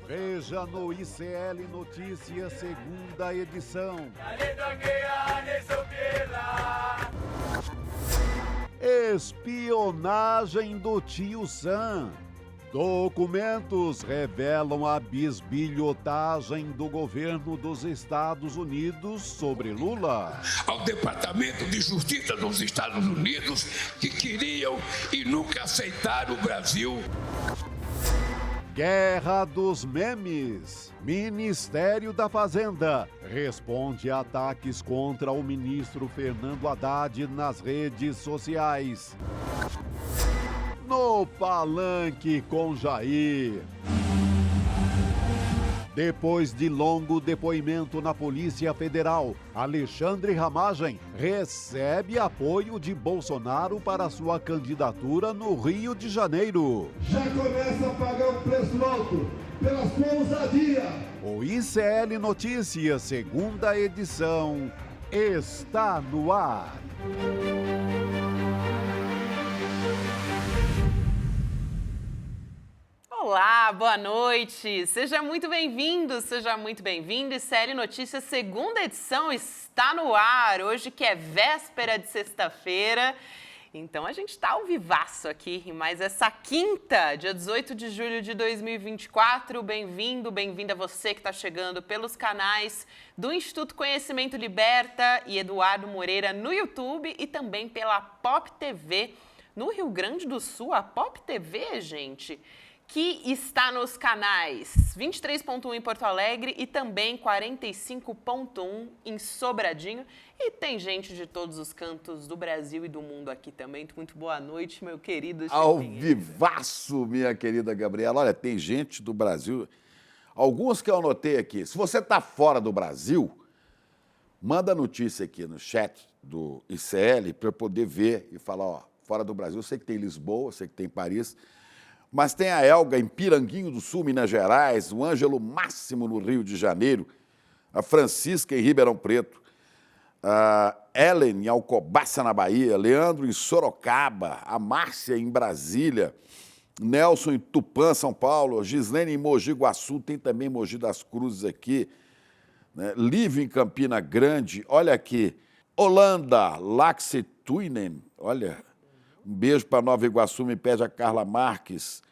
Veja no ICL Notícias, segunda edição. Espionagem do tio Sam. Documentos revelam a bisbilhotagem do governo dos Estados Unidos sobre Lula. Ao Departamento de Justiça dos Estados Unidos, que queriam e nunca aceitaram o Brasil. Guerra dos memes. Ministério da Fazenda responde a ataques contra o ministro Fernando Haddad nas redes sociais. No Palanque com Jair. Depois de longo depoimento na Polícia Federal, Alexandre Ramagem recebe apoio de Bolsonaro para sua candidatura no Rio de Janeiro. Já começa a pagar um preço alto pela sua ousadia. O ICL Notícias, segunda edição, está no ar. Olá, boa noite. Seja muito bem-vindo, seja muito bem-vindo. ICL Notícias, segunda edição, está no ar. Hoje que é véspera de sexta-feira. Então a gente está ao vivaço aqui em mais essa quinta, dia 18 de julho de 2024. Bem-vindo, bem-vinda você que está chegando pelos canais do Instituto Conhecimento Liberta e Eduardo Moreira no YouTube e também pela Pop TV no Rio Grande do Sul. A Pop TV, gente, que está nos canais 23.1 em Porto Alegre e também 45.1 em Sobradinho. E tem gente de todos os cantos do Brasil e do mundo aqui também. Muito boa noite, meu querido Chico Ao Pinheiro. vivaço, minha querida Gabriela. Olha, tem gente do Brasil, alguns que eu anotei aqui. Se você está fora do Brasil, manda notícia aqui no chat do ICL para eu poder ver e falar, ó, fora do Brasil, eu sei que tem Lisboa, eu sei que tem Paris, mas tem a Elga em Piranguinho do Sul, Minas Gerais, o Ângelo Máximo no Rio de Janeiro, a Francisca em Ribeirão Preto, a Ellen em Alcobaça, na Bahia, Leandro em Sorocaba, a Márcia em Brasília, Nelson em Tupã, São Paulo, Gislene em Mogi Guaçu, tem também Mogi das Cruzes aqui, né? Lívia em Campina Grande, olha aqui, Holanda, Laxetuinen, olha, um beijo para Nova Iguaçu, me pede a Carla Marques.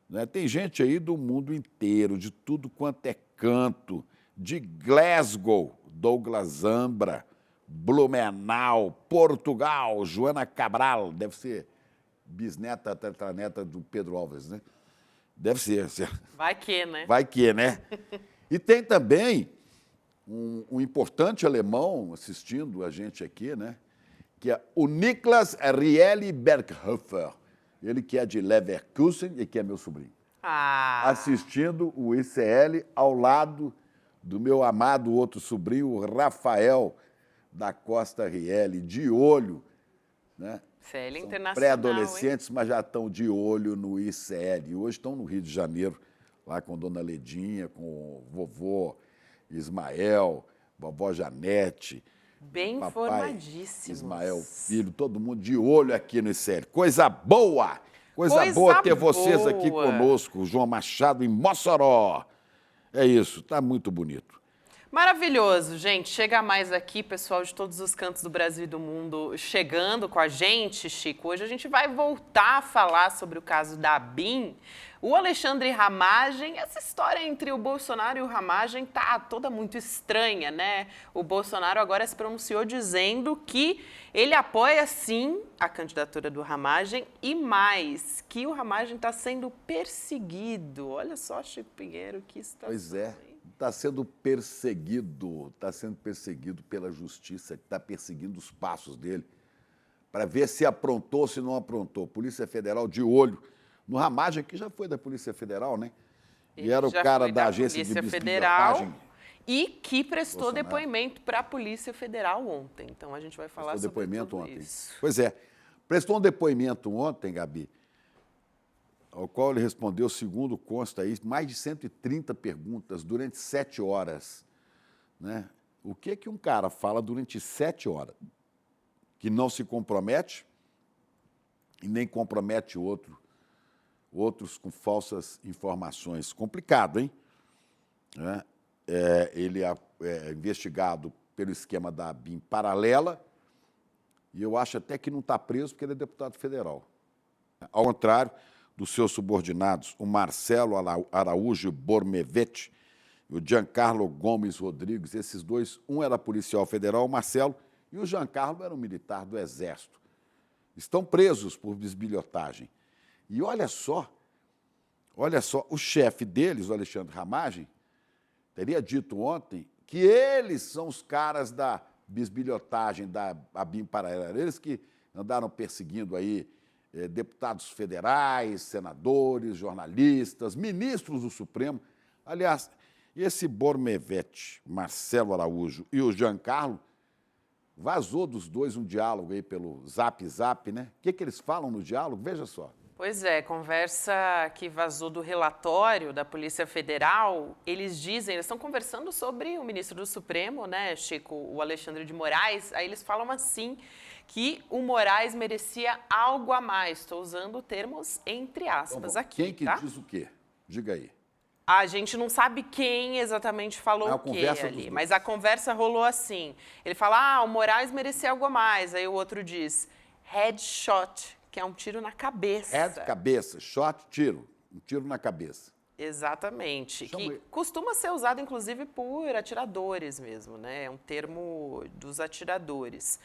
Né? Tem gente aí do mundo inteiro, de tudo quanto é canto, de Glasgow, Douglas Zambra, Blumenau, Portugal, Joana Cabral, deve ser bisneta, tetraneta do Pedro Alves, né? Deve ser. Vai que, né? Vai que, né? E tem também um importante alemão assistindo a gente aqui, né? Que é o Niklas Rieli Berghofer, ele que é de Leverkusen e que é meu sobrinho. Assistindo o ICL ao lado do meu amado outro sobrinho, o Rafael da Costa Rieli, de olho, né? ICL São Internacional, pré-adolescentes, mas já estão de olho no ICL. E hoje estão no Rio de Janeiro, lá com Dona Ledinha, com o vovô Ismael, vovó Janete, bem papai informadíssimos. Ismael Filho, todo mundo de olho aqui no ICL. Coisa boa! Coisa Coisa boa ter vocês aqui boa. conosco. João Machado em Mossoró. É isso, tá muito bonito. Maravilhoso, gente. Chega mais aqui, pessoal de todos os cantos do Brasil e do mundo chegando com a gente, Chico. Hoje a gente vai voltar a falar sobre o caso da BIM. O Alexandre Ramagem, essa história entre o Bolsonaro e o Ramagem tá toda muito estranha, né? O Bolsonaro agora se pronunciou dizendo que ele apoia, sim, a candidatura do Ramagem e mais, que o Ramagem está sendo perseguido. Olha só, Chico Pinheiro, que situação. Pois é, hein? está sendo perseguido pela justiça, que está perseguindo os passos dele, para ver se aprontou ou se não aprontou. Polícia Federal de olho no Ramagem, que já foi da Polícia Federal, né? Ele E era o já cara foi da da agência de Polícia Federal bisbilhotagem. e que prestou Bolsonaro. depoimento para a Polícia Federal ontem. Então a gente vai falar Prestou sobre depoimento tudo ontem. isso. Pois é. Prestou um depoimento ontem, Gabi, ao qual ele respondeu, segundo consta aí, mais de 130 perguntas durante 7 horas. Né? O que um cara fala durante 7 horas? Que não se compromete e nem compromete outros com falsas informações. Complicado, hein? né? Ele é investigado pelo esquema da BIM paralela, e eu acho até que não está preso porque ele é deputado federal. Ao contrário dos seus subordinados, o Marcelo Araújo Bormevete e o Giancarlo Gomes Rodrigues, esses dois, um era policial federal, o Marcelo, e o Giancarlo era um militar do Exército. Estão presos por bisbilhotagem. E olha só, o chefe deles, o Alexandre Ramagem, teria dito ontem que eles são os caras da bisbilhotagem, da BIM paralela, eles que andaram perseguindo aí deputados federais, senadores, jornalistas, ministros do Supremo. Aliás, esse Bormevete, Marcelo Araújo e o Giancarlo, vazou dos dois um diálogo aí pelo Zap, né? O que eles falam no diálogo? Veja só. Pois é, conversa que vazou do relatório da Polícia Federal, eles estão conversando sobre o ministro do Supremo, né, Chico, o Alexandre de Moraes, aí eles falam assim, que o Moraes merecia algo a mais, estou usando termos entre aspas aqui, quem que tá? diz o quê? Diga aí. A gente não sabe quem exatamente falou o quê ali, mas a conversa rolou assim, ele fala, o Moraes merecia algo a mais, aí o outro diz, headshot, que é um tiro na cabeça. Cabeça, shot, tiro. Um tiro na cabeça. Exatamente. Que costuma ser usado, inclusive, por atiradores mesmo, né? É um termo dos atiradores.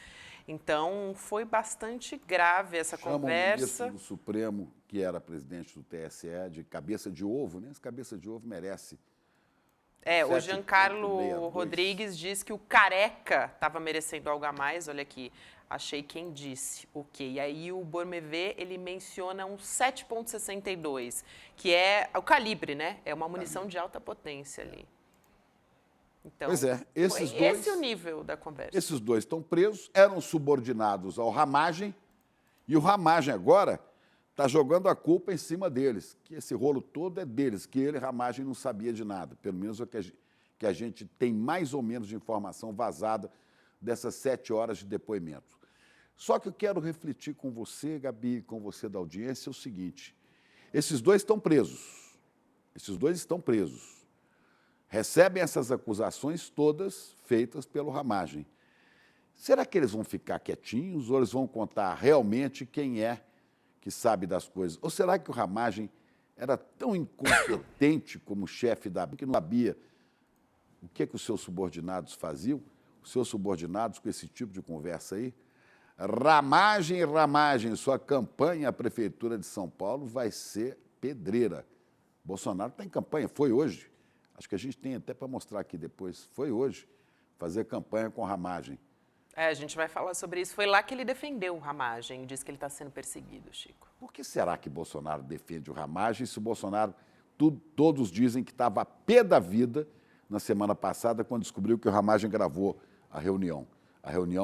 Então, foi bastante grave essa conversa. O ministro do Supremo, que era presidente do TSE, de cabeça de ovo, né? Esse cabeça de ovo merece. O Giancarlo Rodrigues diz que o Careca estava merecendo algo a mais, olha aqui. Achei quem disse o quê? E aí o Bormevê, ele menciona um 7,62, que é o calibre, né? É uma munição de alta potência ali. Então, pois é, esse é o nível da conversa. Esses dois estão presos, eram subordinados ao Ramagem, e o Ramagem agora está jogando a culpa em cima deles, que esse rolo todo é deles, que ele, Ramagem, não sabia de nada, pelo menos o que a gente tem mais ou menos de informação vazada dessas 7 horas de depoimento. Só que eu quero refletir com você, Gabi, com você da audiência, o seguinte, esses dois estão presos, recebem essas acusações todas feitas pelo Ramagem. Será que eles vão ficar quietinhos ou eles vão contar realmente quem é que sabe das coisas? Ou será que o Ramagem era tão incompetente como chefe da BIM que não sabia o que os seus subordinados faziam? Os seus subordinados com esse tipo de conversa aí? Ramagem, sua campanha à Prefeitura de São Paulo vai ser pedreira. Bolsonaro está em campanha, foi hoje. Acho que a gente tem até para mostrar aqui depois. Foi hoje, fazer campanha com Ramagem. A gente vai falar sobre isso. Foi lá que ele defendeu o Ramagem, disse que ele está sendo perseguido, Chico. Por que será que Bolsonaro defende o Ramagem se o Bolsonaro, todos dizem que estava a pé da vida na semana passada, quando descobriu que o Ramagem gravou a reunião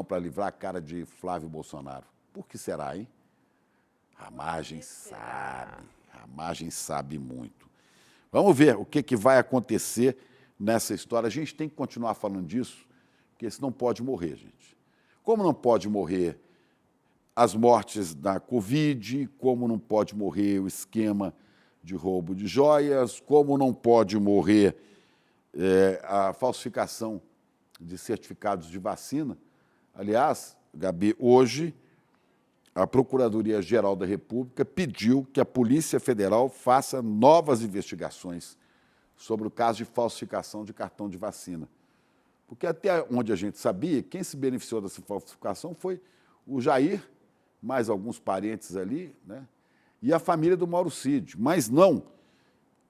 para livrar a cara de Flávio Bolsonaro? Por que será, hein? Ramagem sabe muito. Vamos ver o que vai acontecer nessa história. A gente tem que continuar falando disso, porque isso não pode morrer, gente. Como não pode morrer as mortes da Covid, como não pode morrer o esquema de roubo de joias, como não pode morrer a falsificação de certificados de vacina. Aliás, Gabi, hoje a Procuradoria-Geral da República pediu que a Polícia Federal faça novas investigações sobre o caso de falsificação de cartão de vacina. Porque até onde a gente sabia, quem se beneficiou dessa falsificação foi o Jair, mais alguns parentes ali, né? E a família do Mauro Cid. Mas não.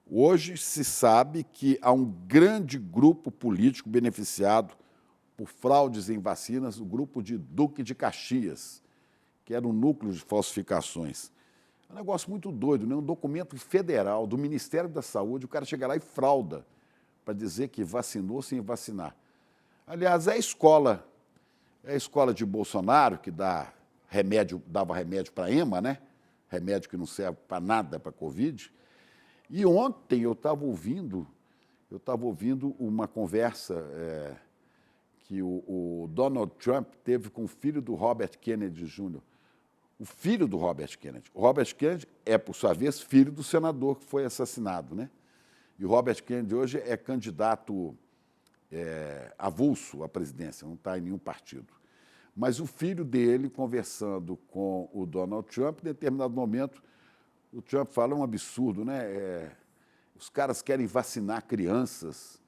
Hoje se sabe que há um grande grupo político beneficiado por fraudes em vacinas, o grupo de Duque de Caxias, que era um núcleo de falsificações. É um negócio muito doido, né? Um documento federal do Ministério da Saúde, o cara chega lá e frauda para dizer que vacinou sem vacinar. Aliás, é a escola de Bolsonaro, que dava remédio para EMA, né? Remédio que não serve para nada para a Covid. E ontem eu estava ouvindo uma conversa que o Donald Trump teve com o filho do Robert Kennedy Jr., o filho do Robert Kennedy. O Robert Kennedy é, por sua vez, filho do senador que foi assassinado, né? E o Robert Kennedy hoje é candidato avulso à presidência, não está em nenhum partido. Mas o filho dele, conversando com o Donald Trump, em determinado momento, o Trump fala um absurdo, né? Os caras querem vacinar crianças.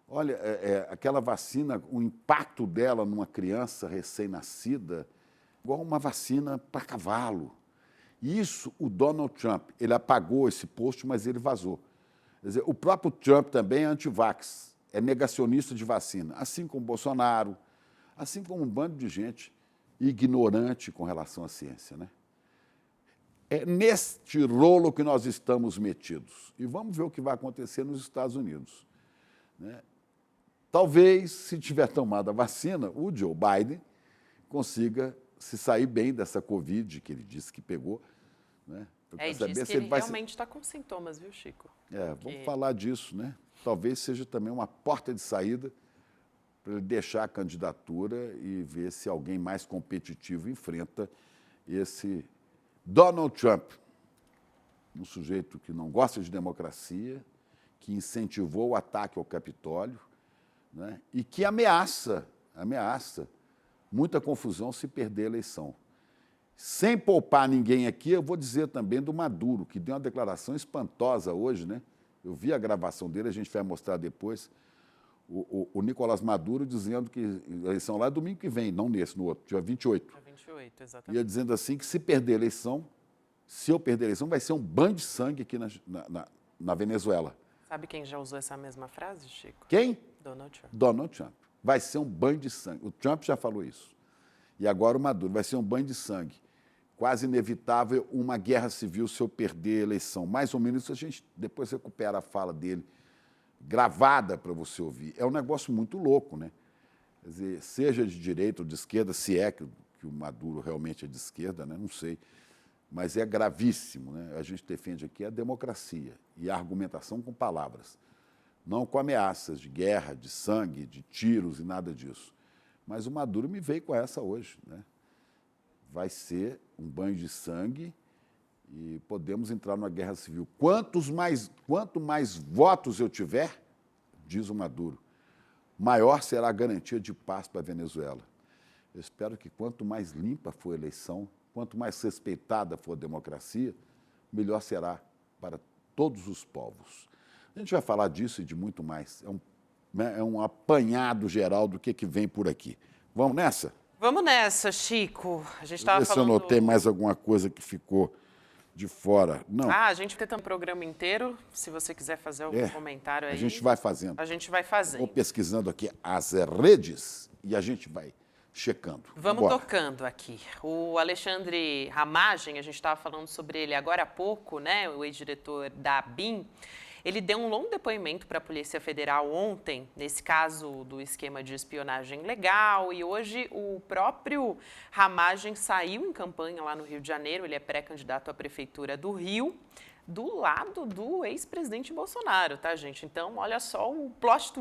Olha, aquela vacina, o impacto dela numa criança recém-nascida, igual uma vacina para cavalo. Isso, o Donald Trump, ele apagou esse post, mas ele vazou. Quer dizer, o próprio Trump também é anti-vax, é negacionista de vacina, assim como Bolsonaro, assim como um bando de gente ignorante com relação à ciência, né? É neste rolo que nós estamos metidos. E vamos ver o que vai acontecer nos Estados Unidos, né? Talvez, se tiver tomado a vacina, o Joe Biden consiga se sair bem dessa Covid que ele disse que pegou, né? E diz que ele realmente está com sintomas, viu, Chico? Vamos falar disso, né? Talvez seja também uma porta de saída para ele deixar a candidatura e ver se alguém mais competitivo enfrenta esse Donald Trump, um sujeito que não gosta de democracia, que incentivou o ataque ao Capitólio, né? E que ameaça muita confusão se perder a eleição. Sem poupar ninguém aqui, eu vou dizer também do Maduro, que deu uma declaração espantosa hoje, né? Eu vi a gravação dele, a gente vai mostrar depois, o Nicolás Maduro dizendo que a eleição lá é domingo que vem, não nesse, no outro, dia 28. Dia 28, exatamente. Ia dizendo assim que se perder a eleição, se eu perder a eleição, vai ser um banho de sangue aqui na Venezuela. Sabe quem já usou essa mesma frase, Chico? Quem? Donald Trump. Donald Trump. Vai ser um banho de sangue. O Trump já falou isso. E agora o Maduro. Vai ser um banho de sangue. Quase inevitável uma guerra civil se eu perder a eleição. Mais ou menos isso a gente depois recupera a fala dele, gravada para você ouvir. É um negócio muito louco, né? Quer dizer, seja de direita ou de esquerda, se é que o Maduro realmente é de esquerda, né? Não sei. Mas é gravíssimo, né? A gente defende aqui a democracia e a argumentação com palavras, não com ameaças de guerra, de sangue, de tiros e nada disso. Mas o Maduro me veio com essa hoje, né? Vai ser um banho de sangue e podemos entrar numa guerra civil. Quanto mais votos eu tiver, diz o Maduro, maior será a garantia de paz para a Venezuela. Eu espero que quanto mais limpa for a eleição, quanto mais respeitada for a democracia, melhor será para todos os povos. A gente vai falar disso e de muito mais. É um apanhado geral do que vem por aqui. Vamos nessa? Vamos nessa, Chico. A gente estava falando... se eu notei mais alguma coisa que ficou de fora. Não. A gente vai ter um programa inteiro. Se você quiser fazer algum comentário aí... A gente vai fazendo. A gente vai fazendo. Vou pesquisando aqui as redes e a gente vai checando. Vamos tocando aqui. O Alexandre Ramagem, a gente estava falando sobre ele agora há pouco, né? O ex-diretor da ABIN. Ele deu um longo depoimento para a Polícia Federal ontem, nesse caso do esquema de espionagem legal, e hoje o próprio Ramagem saiu em campanha lá no Rio de Janeiro, ele é pré-candidato à Prefeitura do Rio, do lado do ex-presidente Bolsonaro, tá, gente? Então, olha só o plot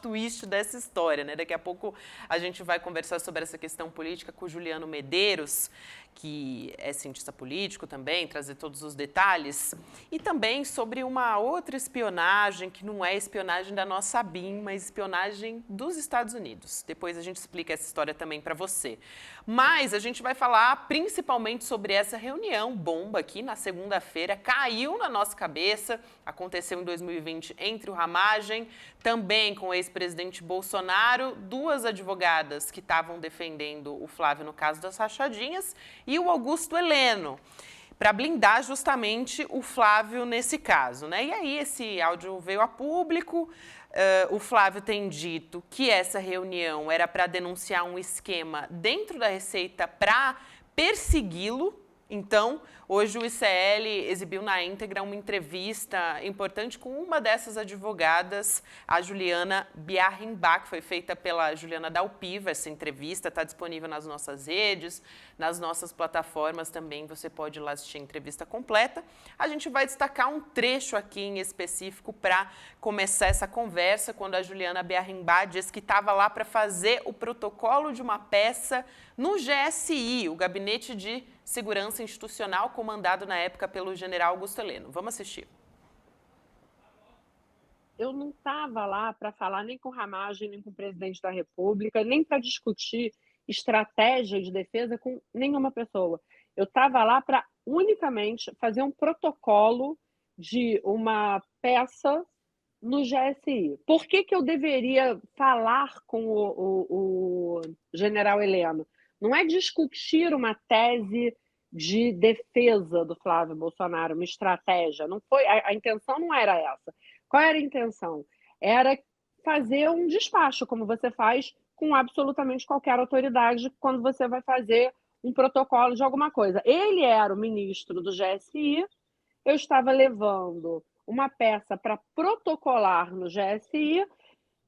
twist dessa história, né? Daqui a pouco a gente vai conversar sobre essa questão política com o Juliano Medeiros, que é cientista político também, trazer todos os detalhes, e também sobre uma outra espionagem, que não é espionagem da nossa ABIN, mas espionagem dos Estados Unidos. Depois a gente explica essa história também para você. Mas a gente vai falar principalmente sobre essa reunião bomba aqui na segunda-feira, caiu na nossa cabeça, aconteceu em 2020 entre o Ramagem, também com o ex-presidente Bolsonaro, duas advogadas que estavam defendendo o Flávio no caso das rachadinhas, e o Augusto Heleno, para blindar justamente o Flávio nesse caso, né? E aí esse áudio veio a público, o Flávio tem dito que essa reunião era para denunciar um esquema dentro da Receita para persegui-lo. Então, hoje o ICL exibiu na íntegra uma entrevista importante com uma dessas advogadas, a Juliana Biarrimbach, que foi feita pela Juliana Dalpiva. Essa entrevista está disponível nas nossas redes, nas nossas plataformas também, você pode ir lá assistir a entrevista completa. A gente vai destacar um trecho aqui em específico para começar essa conversa, quando a Juliana Biarrimbach diz que estava lá para fazer o protocolo de uma peça no GSI, o Gabinete de Segurança Institucional, comandado na época pelo general Augusto Heleno. Vamos assistir. eu não estava lá para falar nem com o Ramagem, nem com o presidente da República, nem para discutir estratégia de defesa com nenhuma pessoa. Eu estava lá para unicamente fazer um protocolo de uma peça no GSI. Por que eu deveria falar com o general Heleno? Não é discutir uma tese de defesa do Flávio Bolsonaro, uma estratégia. Não foi, a intenção não era essa. Qual era a intenção? Era fazer um despacho, como você faz com absolutamente qualquer autoridade quando você vai fazer um protocolo de alguma coisa. Ele era o ministro do GSI, eu estava levando uma peça para protocolar no GSI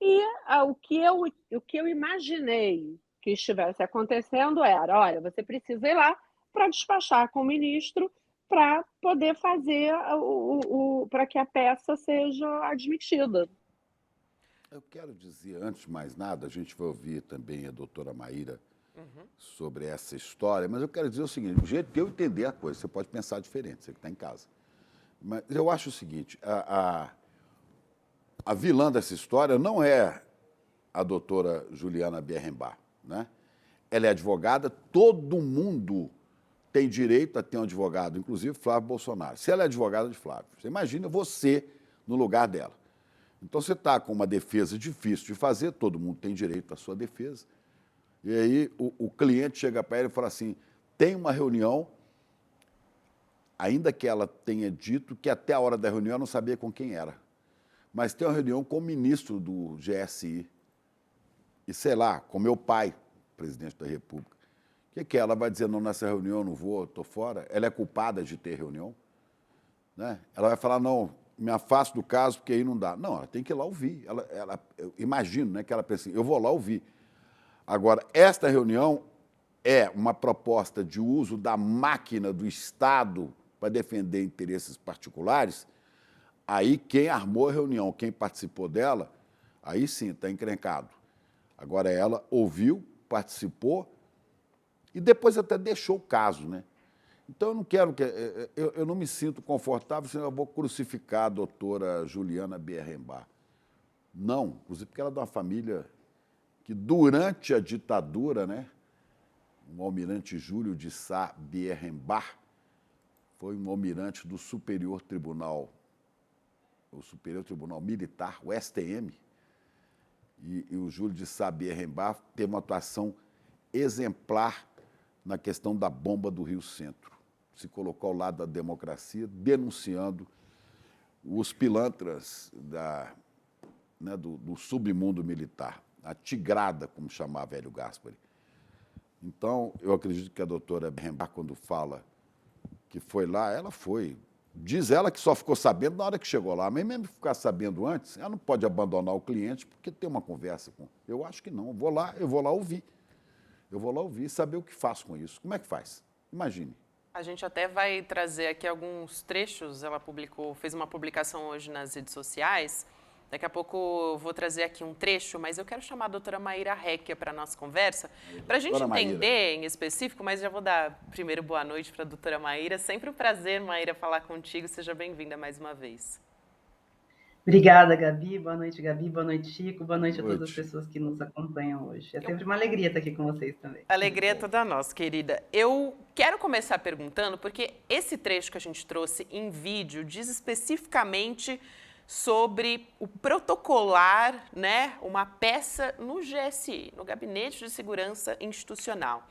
e o que eu imaginei que estivesse acontecendo era, olha, você precisa ir lá para despachar com o ministro para poder fazer para que a peça seja admitida. Eu quero dizer, antes de mais nada, a gente vai ouvir também a doutora Maíra sobre essa história, mas eu quero dizer o seguinte, do jeito que eu entender a coisa, você pode pensar diferente, você que está em casa. Mas eu acho o seguinte, a vilã dessa história não é a doutora Juliana Bierrenbach, né? Ela é advogada, todo mundo tem direito a ter um advogado, inclusive Flávio Bolsonaro. Se ela é advogada de Flávio, você imagina você no lugar dela. Então você está com uma defesa difícil de fazer, todo mundo tem direito à sua defesa, e aí o cliente chega para ela e fala assim, tem uma reunião, ainda que ela tenha dito que até a hora da reunião ela não sabia com quem era, mas tem uma reunião com o ministro do GSI, e sei lá, com meu pai, presidente da República. O que ela vai dizer, não, nessa reunião eu não vou, estou fora? Ela é culpada de ter reunião? Né? Ela vai falar, não, me afasto do caso porque aí não dá. Não, ela tem que ir lá ouvir. Eu imagino, né, que ela pensa assim, eu vou lá ouvir. Agora, esta reunião é uma proposta de uso da máquina do Estado para defender interesses particulares, aí quem armou a reunião, quem participou dela, aí sim, está encrencado. Agora ela ouviu, participou e depois até deixou o caso, né? Então eu não quero que... Eu não me sinto confortável, senão eu vou crucificar a doutora Juliana Bierrenbach. Não, inclusive porque ela é de uma família que durante a ditadura, né, o almirante Júlio de Sá Bierrenbach foi um almirante do Superior Tribunal, o Superior Tribunal Militar, o STM, e o Júlio de Sá Bierrenbach teve uma atuação exemplar na questão da bomba do Rio Centro. Se colocou ao lado da democracia, denunciando os pilantras do submundo militar, a tigrada, como chamava Hélio Gaspari. Então, eu acredito que a doutora Bierrenbach, quando fala que foi lá, ela foi. Diz ela que só ficou sabendo na hora que chegou lá, mas mesmo ficar sabendo antes, ela não pode abandonar o cliente porque tem uma conversa com... Eu acho que não, eu vou lá ouvir. Eu vou lá ouvir e saber o que faço com isso. Como é que faz? Imagine. A gente até vai trazer aqui alguns trechos, ela fez uma publicação hoje nas redes sociais. Daqui a pouco eu vou trazer aqui um trecho, mas eu quero chamar a doutora Maíra Recchia para a nossa conversa, para a gente entender em específico, mas já vou dar primeiro boa noite para a doutora Maíra. Sempre um prazer, Maíra, falar contigo. Seja bem-vinda mais uma vez. Obrigada, Gabi. Boa noite, Gabi. Boa noite, Chico. Boa noite a todas as pessoas que nos acompanham hoje. É sempre uma alegria estar aqui com vocês também. A alegria é toda nossa, querida. Eu quero começar perguntando, porque esse trecho que a gente trouxe em vídeo diz especificamente sobre o protocolar, né, uma peça no GSI, no Gabinete de Segurança Institucional.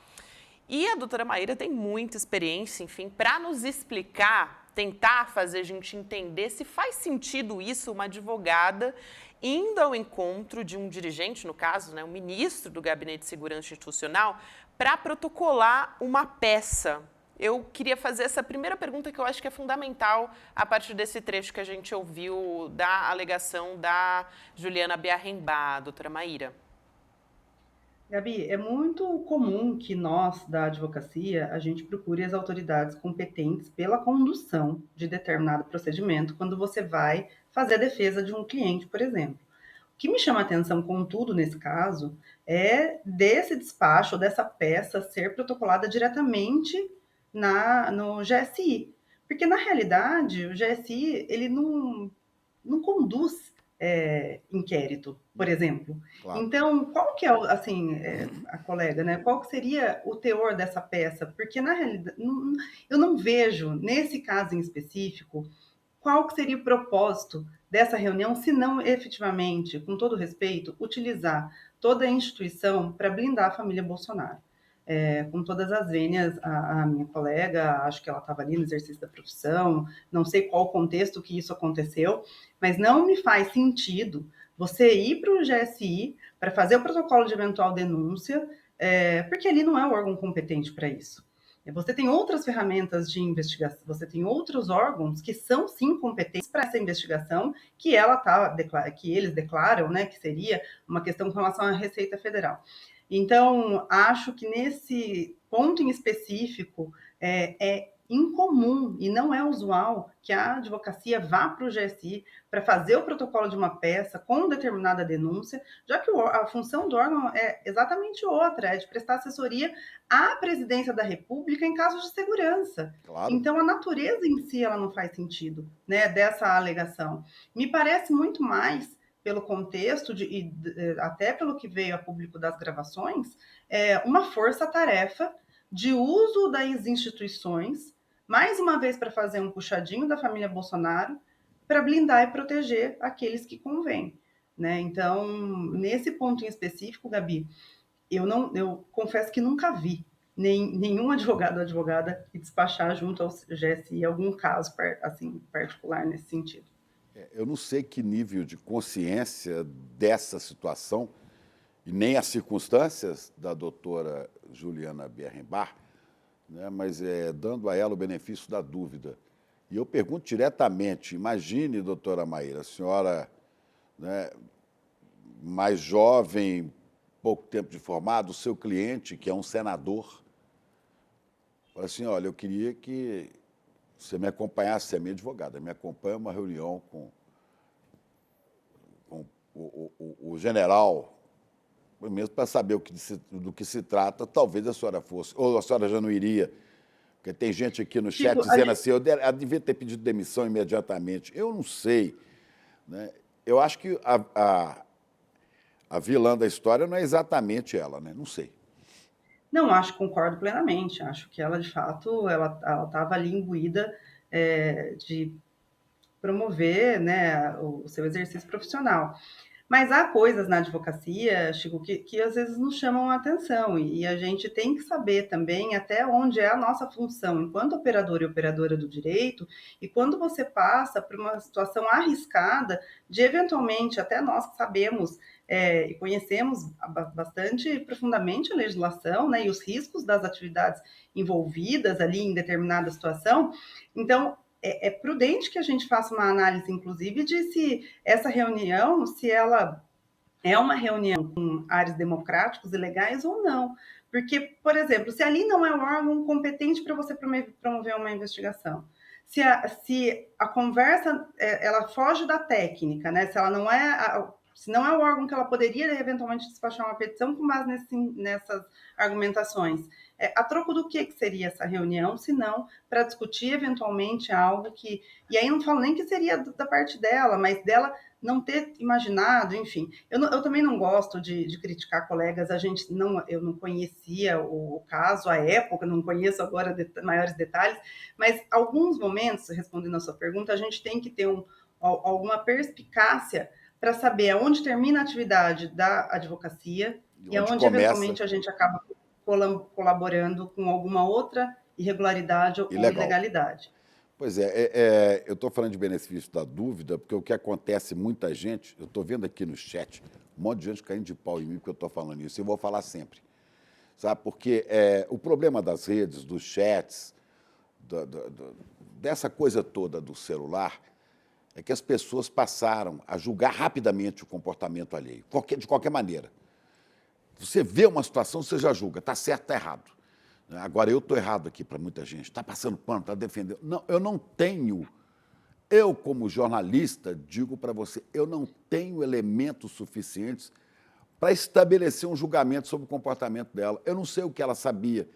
E a doutora Maíra tem muita experiência, enfim, para nos explicar, tentar fazer a gente entender se faz sentido isso, uma advogada indo ao encontro de um dirigente, no caso, né, um ministro do Gabinete de Segurança Institucional, para protocolar uma peça. Eu queria fazer essa primeira pergunta que eu acho que é fundamental a partir desse trecho que a gente ouviu da alegação da Juliana Bierrenbach, doutora Maíra. Gabi, é muito comum que nós, da advocacia, a gente procure as autoridades competentes pela condução de determinado procedimento quando você vai fazer a defesa de um cliente, por exemplo. O que me chama a atenção, contudo, nesse caso, é desse despacho, dessa peça ser protocolada diretamente no GSI. Porque, na realidade, o GSI ele não conduz inquérito, por exemplo. Claro. Então, qual que é, assim, a colega, né? Qual que seria o teor dessa peça? Porque, na realidade, eu não vejo, nesse caso em específico, qual que seria o propósito dessa reunião, se não efetivamente, com todo respeito, utilizar toda a instituição para blindar a família Bolsonaro. Com todas as vênias, a minha colega, acho que ela estava ali no exercício da profissão, não sei qual o contexto que isso aconteceu, mas não me faz sentido você ir para o GSI para fazer o protocolo de eventual denúncia, porque ali não é o órgão competente para isso. Você tem outras ferramentas de investigação, você tem outros órgãos que são sim competentes para essa investigação, que eles declaram, né, que seria uma questão com relação à Receita Federal. Então, acho que nesse ponto em específico é incomum e não é usual que a advocacia vá para o GSI para fazer o protocolo de uma peça com determinada denúncia, já que a função do órgão é exatamente outra, é de prestar assessoria à presidência da República em casos de segurança. Claro. Então, a natureza em si ela não faz sentido, né, dessa alegação. Me parece muito mais pelo contexto e até pelo que veio a público das gravações, uma força-tarefa de uso das instituições, mais uma vez para fazer um puxadinho da família Bolsonaro, para blindar e proteger aqueles que convém, né? Então, nesse ponto em específico, Gabi, eu confesso que nunca vi nenhum advogado ou advogada despachar junto ao GSI algum caso assim, particular nesse sentido. Eu não sei que nível de consciência dessa situação e nem as circunstâncias da doutora Juliana Bernbach, né, mas dando a ela o benefício da dúvida. E eu pergunto diretamente, imagine, doutora Maíra, a senhora, né, mais jovem, pouco tempo de formado, o seu cliente, que é um senador, fala assim, olha, eu queria que você me acompanhasse, você é minha advogada, me acompanha uma reunião com o general, mesmo para saber do que se trata, talvez a senhora fosse, ou a senhora já não iria, porque tem gente aqui no chat dizendo assim, eu devia ter pedido demissão imediatamente. Eu não sei, né? Eu acho que a vilã da história não é exatamente ela, né? Não sei. Não, concordo plenamente. Acho que ela, de fato, ela estava ali imbuída de promover, né, o seu exercício profissional. Mas há coisas na advocacia, Chico, que às vezes nos chamam a atenção e a gente tem que saber também até onde é a nossa função enquanto operador e operadora do direito e quando você passa por uma situação arriscada de, eventualmente, até nós que sabemos e conhecemos bastante profundamente a legislação, né, e os riscos das atividades envolvidas ali em determinada situação. Então, é prudente que a gente faça uma análise, inclusive, de se essa reunião, se ela é uma reunião com áreas democráticos e legais ou não. Porque, por exemplo, se ali não é um órgão competente para você promover uma investigação, se a conversa ela foge da técnica, né? Se ela não é se não é o órgão que ela poderia eventualmente despachar uma petição com base nessas argumentações. A troco do que seria essa reunião, se não para discutir eventualmente algo que... E aí não falo nem que seria da parte dela, mas dela não ter imaginado, enfim. Eu também não gosto de criticar colegas, eu não conhecia o caso à época, não conheço agora maiores detalhes, mas alguns momentos, respondendo a sua pergunta, a gente tem que ter alguma perspicácia para saber aonde termina a atividade da advocacia e aonde eventualmente a gente acaba colaborando com alguma outra irregularidade ou ilegalidade. Pois eu estou falando de benefício da dúvida, porque o que acontece, muita gente, eu estou vendo aqui no chat, um monte de gente caindo de pau em mim porque eu estou falando isso, e eu vou falar sempre, sabe? Porque o problema das redes, dos chats, dessa coisa toda do celular, é que as pessoas passaram a julgar rapidamente o comportamento alheio, de qualquer maneira. Você vê uma situação, você já julga, está certo, está errado. Agora, eu estou errado aqui para muita gente, está passando pano, está defendendo. Não, eu não tenho, eu como jornalista, digo para você, eu não tenho elementos suficientes para estabelecer um julgamento sobre o comportamento dela. Eu não sei o que ela sabia,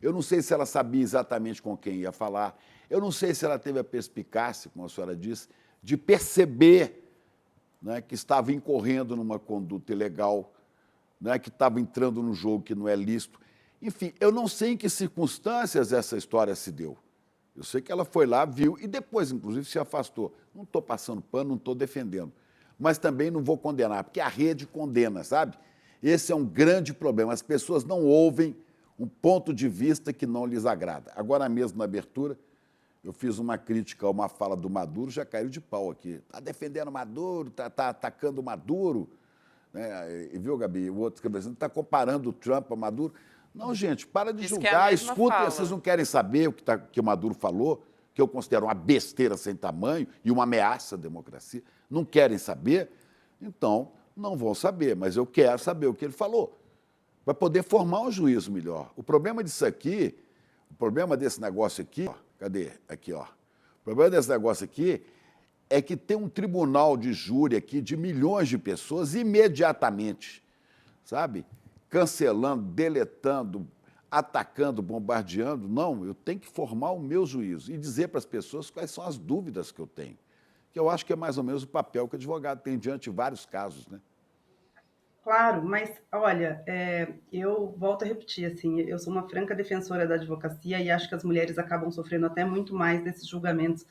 eu não sei se ela sabia exatamente com quem ia falar, eu não sei se ela teve a perspicácia, como a senhora disse, de perceber né, que estava incorrendo numa conduta ilegal, né, que estava entrando num jogo que não é lícito. Enfim, eu não sei em que circunstâncias essa história se deu. Eu sei que ela foi lá, viu e depois, inclusive, se afastou. Não estou passando pano, não estou defendendo. Mas também não vou condenar, porque a rede condena, sabe? Esse é um grande problema. As pessoas não ouvem um ponto de vista que não lhes agrada. Agora mesmo, na abertura, eu fiz uma crítica a uma fala do Maduro, já caiu de pau aqui. Está defendendo o Maduro, está atacando o Maduro. Né? E viu, Gabi? O outro está comparando o Trump ao Maduro. Não, gente, para de julgar, escutem, vocês não querem saber que o Maduro falou, que eu considero uma besteira sem tamanho e uma ameaça à democracia. Não querem saber? Então, não vão saber, mas eu quero saber o que ele falou, para poder formar um juízo melhor. O problema disso aqui, o problema desse negócio aqui, ó, cadê? Aqui, ó. O problema desse negócio aqui é que tem um tribunal de júri aqui de milhões de pessoas imediatamente, sabe? Cancelando, deletando, atacando, bombardeando. Não, eu tenho que formar o meu juízo e dizer para as pessoas quais são as dúvidas que eu tenho. Que eu acho que é mais ou menos o papel que o advogado tem diante de vários casos, né? Claro, mas olha, eu volto a repetir, assim, eu sou uma franca defensora da advocacia e acho que as mulheres acabam sofrendo até muito mais desses julgamentos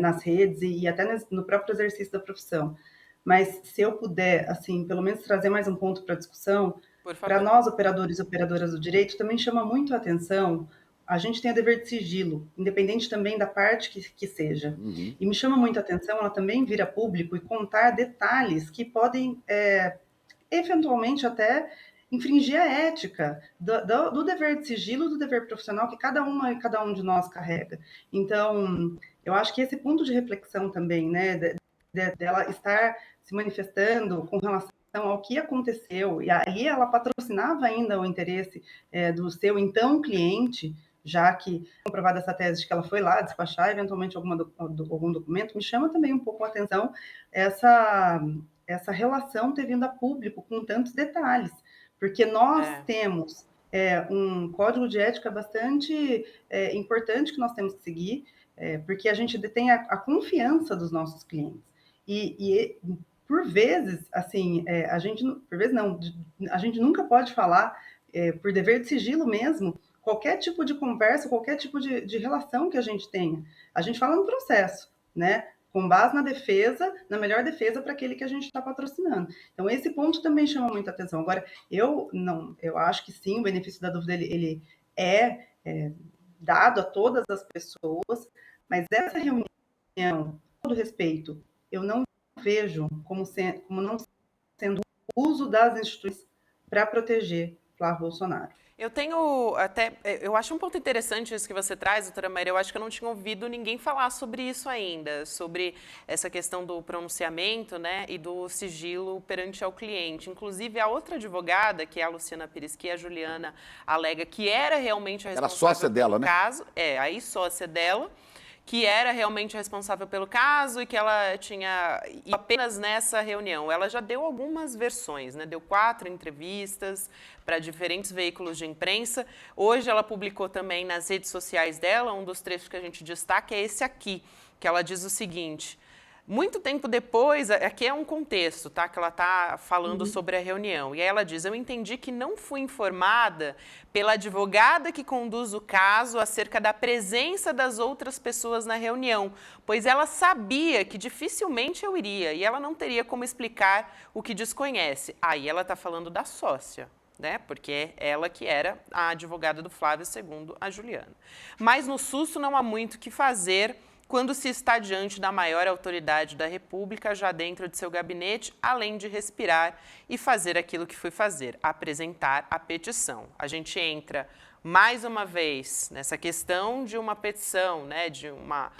nas redes e até no próprio exercício da profissão. Mas se eu puder, assim, pelo menos trazer mais um ponto para a discussão, para nós, operadores e operadoras do direito, também chama muito a atenção, a gente tem o dever de sigilo, independente também da parte que seja. Uhum. E me chama muito a atenção ela também vir a público e contar detalhes que podem, eventualmente, até infringir a ética do dever de sigilo, do dever profissional que cada um de nós carrega. Então, eu acho que esse ponto de reflexão também, né, dela estar se manifestando com relação ao que aconteceu, e aí ela patrocinava ainda o interesse do seu então cliente, já que comprovada essa tese de que ela foi lá despachar eventualmente algum documento, me chama também um pouco a atenção essa relação ter vindo a público com tantos detalhes, porque nós temos um código de ética bastante importante que nós temos que seguir, porque a gente detém a confiança dos nossos clientes. E por vezes, assim, a gente nunca pode falar, por dever de sigilo mesmo, qualquer tipo de conversa, qualquer tipo de relação que a gente tenha. A gente fala no processo, né? Com base na defesa, na melhor defesa para aquele que a gente está patrocinando. Então, esse ponto também chama muita atenção. Agora, eu acho que sim, o benefício da dúvida ele é dado a todas as pessoas, mas essa reunião, com todo respeito, eu não vejo como não sendo uso das instituições para proteger Flávio Bolsonaro. Eu acho um ponto interessante isso que você traz, doutora Maíra, eu acho que eu não tinha ouvido ninguém falar sobre isso ainda, sobre essa questão do pronunciamento, né, e do sigilo perante ao cliente. Inclusive, a outra advogada, que é a Luciana Pires, que a Juliana alega que era realmente a responsável sócia dela, pelo caso, a ex-sócia dela, que era realmente responsável pelo caso e que ela tinha ido apenas nessa reunião. Ela já deu algumas versões, né? Deu 4 entrevistas para diferentes veículos de imprensa. Hoje ela publicou também nas redes sociais dela, um dos trechos que a gente destaca é esse aqui, que ela diz o seguinte: muito tempo depois, aqui é um contexto, tá? Que ela está falando sobre a reunião. E aí ela diz, eu entendi que não fui informada pela advogada que conduz o caso acerca da presença das outras pessoas na reunião, pois ela sabia que dificilmente eu iria e ela não teria como explicar o que desconhece. Aí ela está falando da sócia, né? Porque é ela que era a advogada do Flávio, segundo a Juliana. Mas no susto não há muito o que fazer quando se está diante da maior autoridade da República, já dentro de seu gabinete, além de respirar e fazer aquilo que foi fazer, apresentar a petição. A gente entra, mais uma vez, nessa questão de uma petição, né, de uma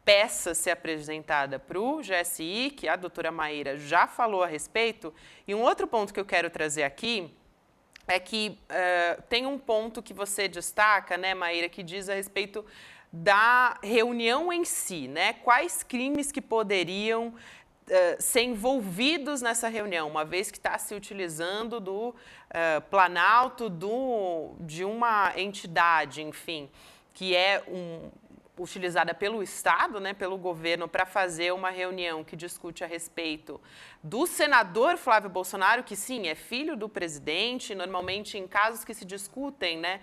peça ser apresentada para o GSI, que a doutora Maíra já falou a respeito. E um outro ponto que eu quero trazer aqui é que tem um ponto que você destaca, né, Maíra, que diz a respeito da reunião em si, né? Quais crimes que poderiam ser envolvidos nessa reunião, uma vez que está se utilizando do Planalto, de uma entidade, enfim, que é utilizada pelo Estado, né, pelo governo, para fazer uma reunião que discute a respeito do senador Flávio Bolsonaro, que sim, é filho do presidente, normalmente em casos que se discutem, né,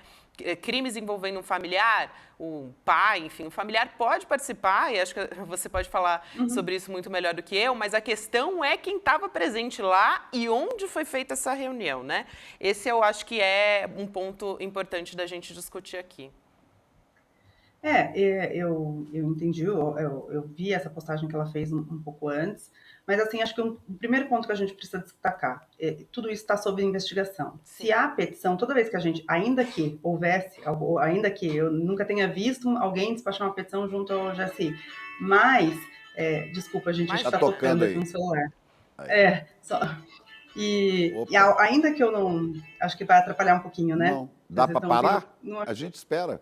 crimes envolvendo um familiar, o pai, enfim, o familiar pode participar, e acho que você pode falar sobre isso muito melhor do que eu, mas a questão é quem estava presente lá e onde foi feita essa reunião, né? Esse eu acho que é um ponto importante da gente discutir aqui. Eu entendi, eu vi essa postagem que ela fez um pouco antes, mas assim, acho que o primeiro ponto que a gente precisa destacar, tudo isso está sob investigação. Se há petição, toda vez que a gente, ainda que houvesse, ainda que eu nunca tenha visto alguém despachar uma petição junto ao GSI, mas, desculpa, a gente está tocando aqui no celular. Ainda que eu não, acho que vai atrapalhar um pouquinho, né? Não, dá para parar? A gente espera.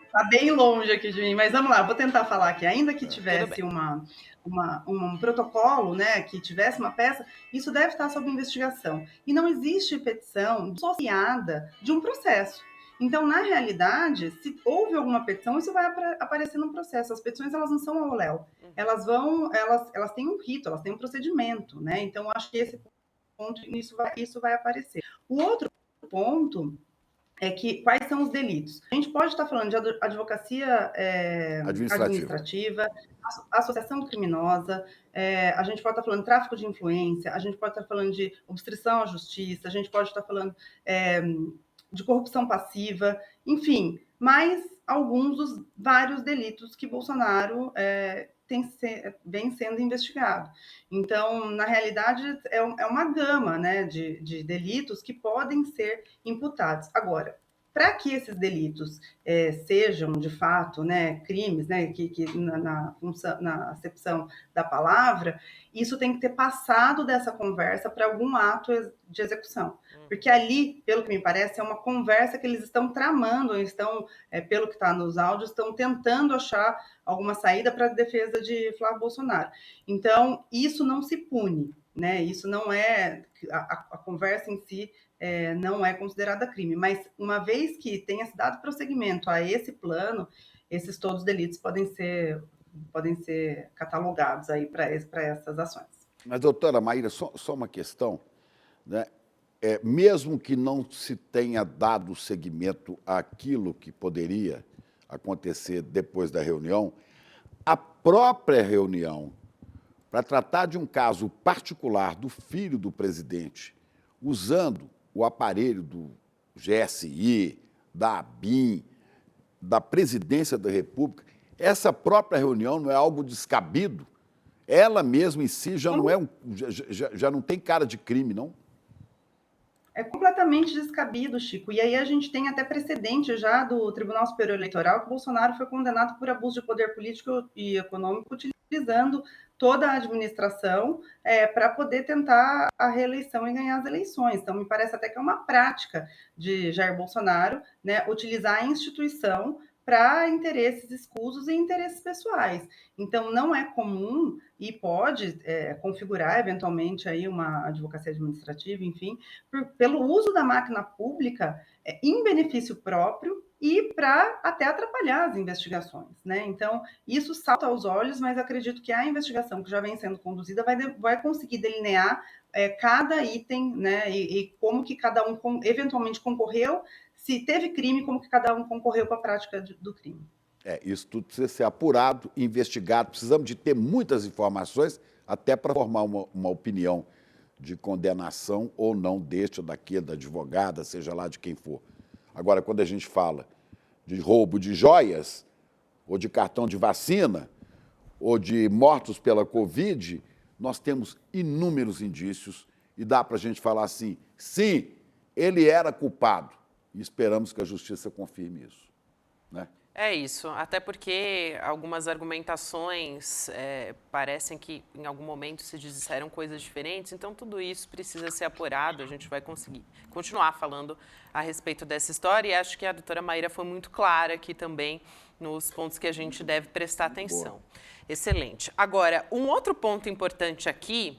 Está bem longe aqui de mim, mas vamos lá, vou tentar falar aqui. Ainda que tivesse um protocolo, né, que tivesse uma peça, isso deve estar sob investigação. E não existe petição associada de um processo. Então, na realidade, se houve alguma petição, isso vai aparecer no processo. As petições, elas não são ao léu. Elas têm um rito, elas têm um procedimento, né? Então, eu acho que esse ponto, isso vai aparecer. O outro ponto é que quais são os delitos? A gente pode estar falando de advocacia administrativa, associação criminosa, a gente pode estar falando de tráfico de influência, a gente pode estar falando de obstrução à justiça, a gente pode estar falando de corrupção passiva, enfim, mais alguns dos vários delitos que Bolsonaro vem sendo investigado. Então, na realidade, é uma gama, né, de delitos que podem ser imputados. Agora, para que esses delitos sejam, de fato, né, crimes, né, que na acepção da palavra, isso tem que ter passado dessa conversa para algum ato de execução. Porque ali, pelo que me parece, é uma conversa que eles estão tramando, pelo que está nos áudios, estão tentando achar alguma saída para a defesa de Flávio Bolsonaro. Então, isso não se pune, né? Isso não é... A conversa em si não é considerada crime, mas uma vez que tenha se dado prosseguimento a esse plano, todos os delitos podem ser catalogados aí para essas ações. Mas, doutora Maíra, só uma questão, né? Mesmo que não se tenha dado seguimento àquilo que poderia acontecer depois da reunião, a própria reunião, para tratar de um caso particular do filho do presidente, usando o aparelho do GSI, da ABIN, da Presidência da República, essa própria reunião não é algo descabido? Ela mesma em si já não tem cara de crime, não? É completamente descabido, Chico. E aí a gente tem até precedente já do Tribunal Superior Eleitoral, que o Bolsonaro foi condenado por abuso de poder político e econômico, utilizando toda a administração para poder tentar a reeleição e ganhar as eleições. Então, me parece até que é uma prática de Jair Bolsonaro, né, utilizar a instituição para interesses escusos e interesses pessoais. Então, não é comum e pode configurar, eventualmente, aí uma advocacia administrativa, enfim, pelo uso da máquina pública em benefício próprio e para até atrapalhar as investigações, né? Então, isso salta aos olhos, mas acredito que a investigação que já vem sendo conduzida vai conseguir delinear cada item, né? E como que cada um eventualmente concorreu, se teve crime, como que cada um concorreu para a prática do crime. Isso tudo precisa ser apurado, investigado. Precisamos de ter muitas informações até para formar uma opinião de condenação ou não deste ou daquele, da advogada, seja lá de quem for. Agora, quando a gente fala de roubo de joias, ou de cartão de vacina, ou de mortos pela Covid, nós temos inúmeros indícios e dá para a gente falar assim, sim, ele era culpado. E esperamos que a justiça confirme isso, né? É isso, até porque algumas argumentações parecem que em algum momento se disseram coisas diferentes, então tudo isso precisa ser apurado, a gente vai conseguir continuar falando a respeito dessa história e acho que a doutora Maíra foi muito clara aqui também nos pontos que a gente deve prestar atenção. Boa. Excelente. Agora, um outro ponto importante aqui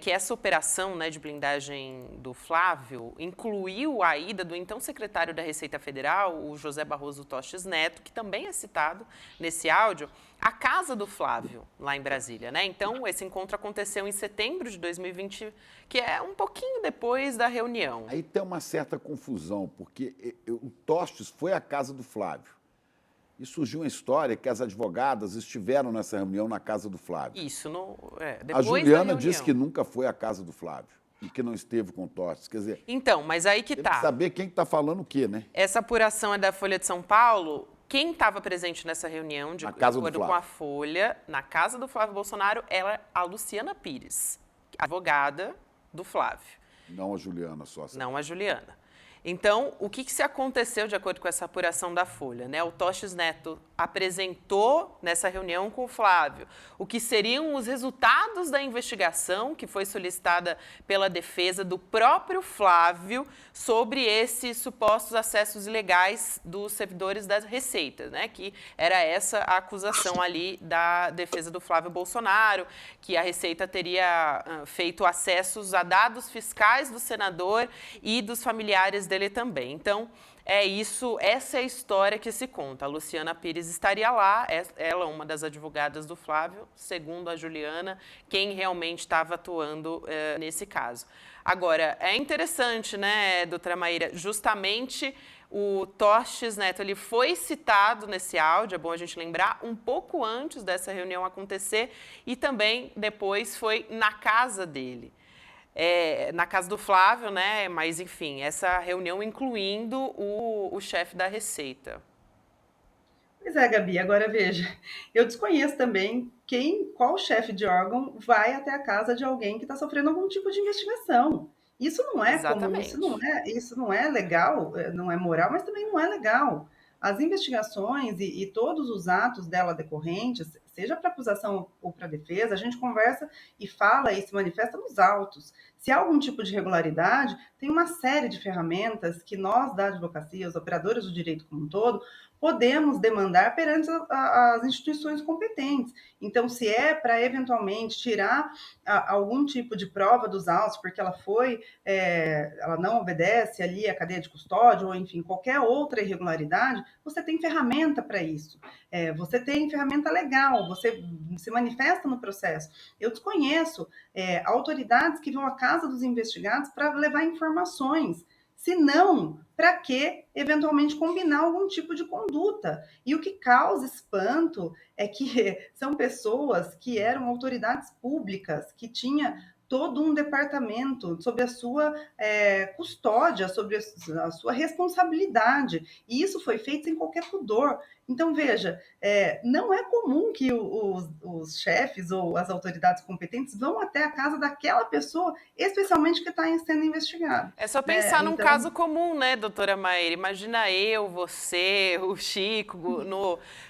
que essa operação, né, de blindagem do Flávio incluiu a ida do então secretário da Receita Federal, o José Barroso Tostes Neto, que também é citado nesse áudio, à casa do Flávio, lá em Brasília, né? Então, esse encontro aconteceu em setembro de 2020, que é um pouquinho depois da reunião. Aí tem uma certa confusão, porque o Tostes foi à casa do Flávio. E surgiu uma história que as advogadas estiveram nessa reunião na casa do Flávio. Isso, depois a Juliana da disse que nunca foi à casa do Flávio e que não esteve com o Tostes. Quer dizer, então, mas aí que tem tá. que saber quem está falando o quê, né? Essa apuração é da Folha de São Paulo. Quem estava presente nessa reunião, de acordo com a Folha, na casa do Flávio Bolsonaro, ela é a Luciana Pires, advogada do Flávio. Não a Juliana só. Não a Juliana. Então, o que se aconteceu de acordo com essa apuração da Folha, né? O Tostes Neto apresentou nessa reunião com o Flávio o que seriam os resultados da investigação que foi solicitada pela defesa do próprio Flávio sobre esses supostos acessos ilegais dos servidores da Receita, né? Que era essa a acusação ali da defesa do Flávio Bolsonaro, que a Receita teria feito acessos a dados fiscais do senador e dos familiares dele também. Então, essa é a história que se conta. A Luciana Pires estaria lá, ela é uma das advogadas do Flávio, segundo a Juliana, quem realmente estava atuando nesse caso. Agora, é interessante, né, doutora Maíra, justamente o Tostes Neto, ele foi citado nesse áudio, é bom a gente lembrar, um pouco antes dessa reunião acontecer e também depois foi na casa dele. Na casa do Flávio, né? Mas, enfim, essa reunião incluindo o chefe da Receita. Pois é, Gabi, agora veja, eu desconheço também qual chefe de órgão vai até a casa de alguém que está sofrendo algum tipo de investigação. Isso não é comum, isso não é legal, não é moral, mas também não é legal. As investigações e todos os atos dela decorrentes, seja para acusação ou para defesa, a gente conversa e fala e se manifesta nos autos. Se há algum tipo de irregularidade, tem uma série de ferramentas que nós da advocacia, os operadores do direito como um todo, podemos demandar perante as instituições competentes. Então, se é para eventualmente tirar algum tipo de prova dos autos, porque ela não obedece ali a cadeia de custódia, ou enfim, qualquer outra irregularidade, você tem ferramenta para isso. Você tem ferramenta legal, você se manifesta no processo. Eu desconheço autoridades que vão à casa dos investigados para levar informações. Se não, para que eventualmente combinar algum tipo de conduta? E o que causa espanto é que são pessoas que eram autoridades públicas, que tinham todo um departamento sobre a sua custódia, sobre a sua responsabilidade. E isso foi feito sem qualquer pudor. Então, veja, não é comum que os chefes ou as autoridades competentes vão até a casa daquela pessoa, especialmente que está sendo investigado. É só pensar num caso comum, né, doutora Maíra? Imagina eu, você, o Chico,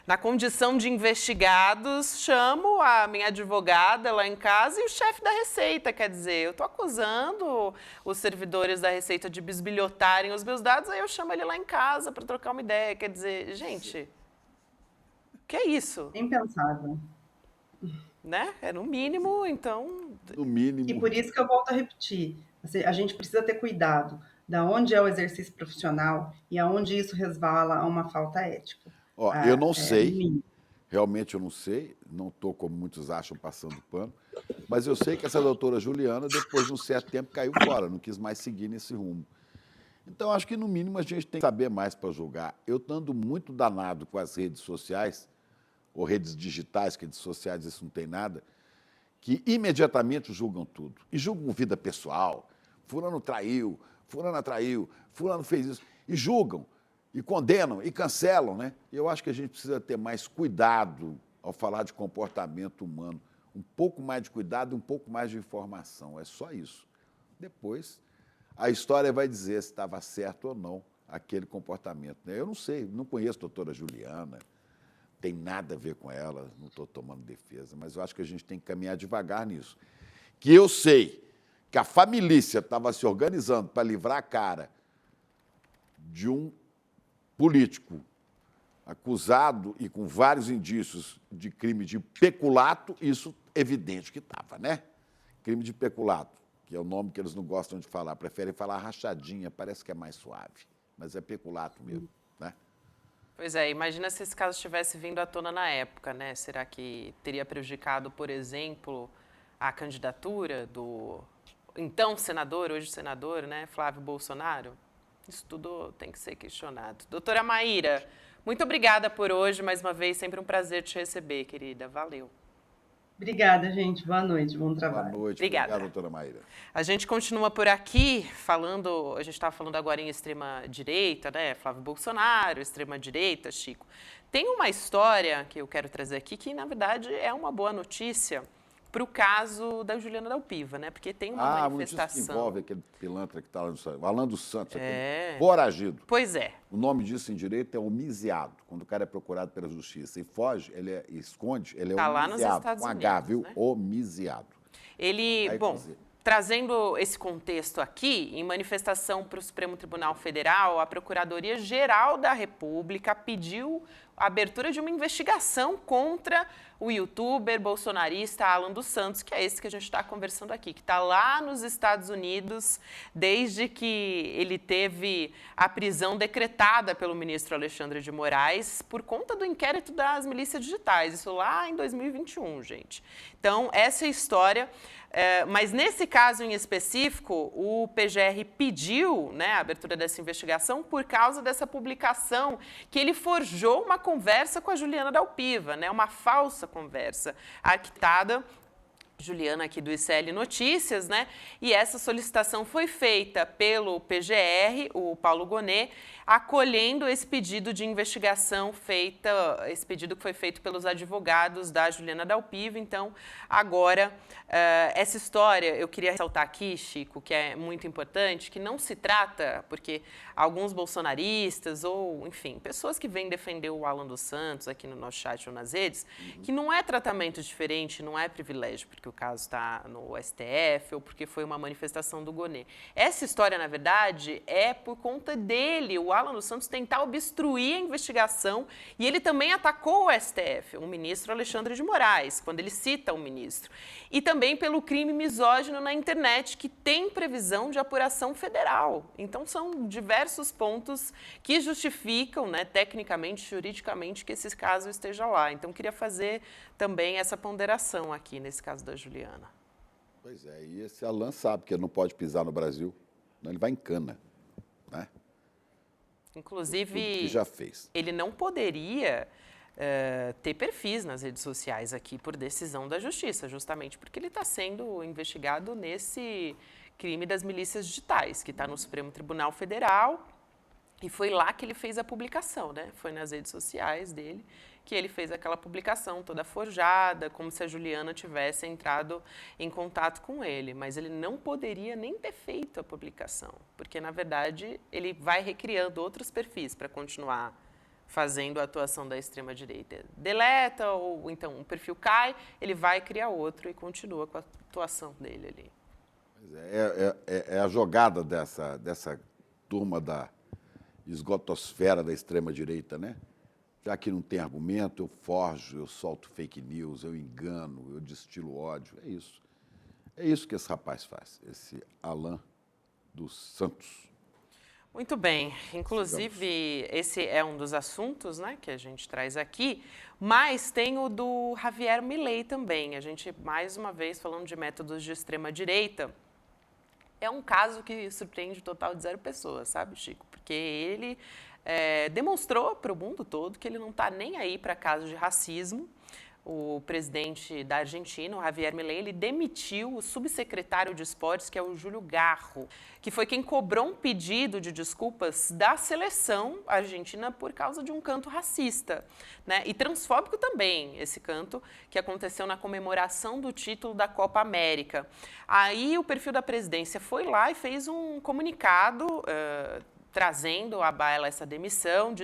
na condição de investigados, chamo a minha advogada lá em casa e o chefe da Receita. Quer dizer, eu estou acusando os servidores da Receita de bisbilhotarem os meus dados, aí eu chamo ele lá em casa para trocar uma ideia. Quer dizer, gente... Que é isso? Impensável. Né? No mínimo, então... No mínimo. E por isso que eu volto a repetir. A gente precisa ter cuidado da onde é o exercício profissional e aonde isso resvala a uma falta ética. Eu não sei, realmente eu não sei, não estou, como muitos acham, passando pano, mas eu sei que essa doutora Juliana, depois de um certo tempo, caiu fora, não quis mais seguir nesse rumo. Então, acho que, no mínimo, a gente tem que saber mais para julgar. Eu ando muito danado com as redes sociais, ou redes digitais, que redes sociais isso não tem nada, que imediatamente julgam tudo. E julgam vida pessoal. Fulano traiu, fulana traiu, fulano fez isso. E julgam, e condenam, e cancelam, né? Eu acho que a gente precisa ter mais cuidado ao falar de comportamento humano. Um pouco mais de cuidado e um pouco mais de informação. É só isso. Depois, a história vai dizer se estava certo ou não aquele comportamento, né? Eu não sei, não conheço a doutora Juliana, tem nada a ver com ela, não estou tomando defesa, mas eu acho que a gente tem que caminhar devagar nisso. Que eu sei que a família estava se organizando para livrar a cara de um político acusado e com vários indícios de crime de peculato, isso evidente que estava, né? crime de peculato, que é o nome que eles não gostam de falar, preferem falar rachadinha, parece que é mais suave, mas é peculato mesmo, né? Pois é, imagina se esse caso tivesse vindo à tona na época, né? Será que teria prejudicado, por exemplo, a candidatura do então senador, hoje senador, né, Flávio Bolsonaro? Isso tudo tem que ser questionado. Doutora Maíra, muito obrigada por hoje, mais uma vez, sempre um prazer te receber, querida. Valeu. Obrigada, gente. Boa noite, bom Boa trabalho. noite. Obrigada. Obrigado, doutora Maíra. A gente continua por aqui a gente estava falando agora em extrema-direita, né? Flávio Bolsonaro, extrema-direita, Chico. Tem uma história que eu quero trazer aqui que, na verdade, é uma boa notícia para o caso da Juliana Dalpiva, né? Porque tem uma manifestação... que envolve aquele pilantra que está lá no Santos, o Alan dos Santos, É. foragido. Pois é. O nome disso em direito é homiciado. Quando o cara é procurado pela justiça e foge, esconde, ele é Tá lá homiciado. nos Estados com H, Unidos, viu? né? Homiciado. Ele, Aí, bom, quer dizer, trazendo esse contexto aqui, em manifestação para o Supremo Tribunal Federal, a Procuradoria-Geral da República pediu a abertura de uma investigação contra o youtuber bolsonarista Alan dos Santos, que é esse que a gente está conversando aqui, que está lá nos Estados Unidos desde que ele teve a prisão decretada pelo ministro Alexandre de Moraes por conta do inquérito das milícias digitais, isso lá em 2021, gente. Então, essa é a história. Mas nesse caso em específico, o PGR pediu, né, a abertura dessa investigação por causa dessa publicação que ele forjou uma conversa com a Juliana Dalpiva, né, uma falsa conversa arquitada. Juliana aqui do ICL Notícias, né? E essa solicitação foi feita pelo PGR, o Paulo Gonet, acolhendo esse pedido de investigação esse pedido que foi feito pelos advogados da Juliana Dalpiva. Então, agora, essa história, eu queria ressaltar aqui, Chico, que é muito importante, que não se trata, porque alguns bolsonaristas ou, enfim, pessoas que vêm defender o Alan dos Santos aqui no nosso chat ou nas redes, que não é tratamento diferente, não é privilégio, porque o caso está no STF ou porque foi uma manifestação do Gonet. Essa história, na verdade, é por conta dele, o Alan dos Santos, tentar obstruir a investigação, e ele também atacou o STF, o ministro Alexandre de Moraes, quando ele cita o ministro. E também pelo crime misógino na internet, que tem previsão de apuração federal. Então, são diversos pontos que justificam, né, tecnicamente, juridicamente, que esse caso esteja lá. Então, queria fazer também essa ponderação aqui, nesse caso da Juliana. Pois é, e esse Alan sabe que ele não pode pisar no Brasil, senão ele vai em cana, né? Inclusive, Tudo que já fez. Ele não poderia ter perfis nas redes sociais aqui por decisão da Justiça, justamente porque ele está sendo investigado nesse crime das milícias digitais, que está no Supremo Tribunal Federal, e foi lá que ele fez a publicação, né? Foi nas redes sociais dele que ele fez aquela publicação toda forjada, como se a Juliana tivesse entrado em contato com ele. Mas ele não poderia nem ter feito a publicação, porque, na verdade, ele vai recriando outros perfis para continuar fazendo a atuação da extrema-direita. Deleta, ou então um perfil cai, ele vai criar outro e continua com a atuação dele ali. É a jogada dessa turma da esgotosfera da extrema-direita, né? Já que não tem argumento, eu forjo, eu solto fake news, eu engano, eu destilo ódio. É isso. É isso que esse rapaz faz, esse Alan dos Santos. Muito bem. Inclusive, esse é um dos assuntos, né, que a gente traz aqui, mas tem o do Javier Milei também. A gente, mais uma vez, falando de métodos de extrema-direita, é um caso que surpreende o total de 0 pessoas, sabe, Chico? Porque ele demonstrou para o mundo todo que ele não está nem aí para casos de racismo. O presidente da Argentina, o Javier Milei, ele demitiu o subsecretário de esportes, que é o Júlio Garro, que foi quem cobrou um pedido de desculpas da seleção argentina por causa de um canto racista, né? E transfóbico também, esse canto que aconteceu na comemoração do título da Copa América. Aí o perfil da presidência foi lá e fez um comunicado trazendo à baila essa demissão,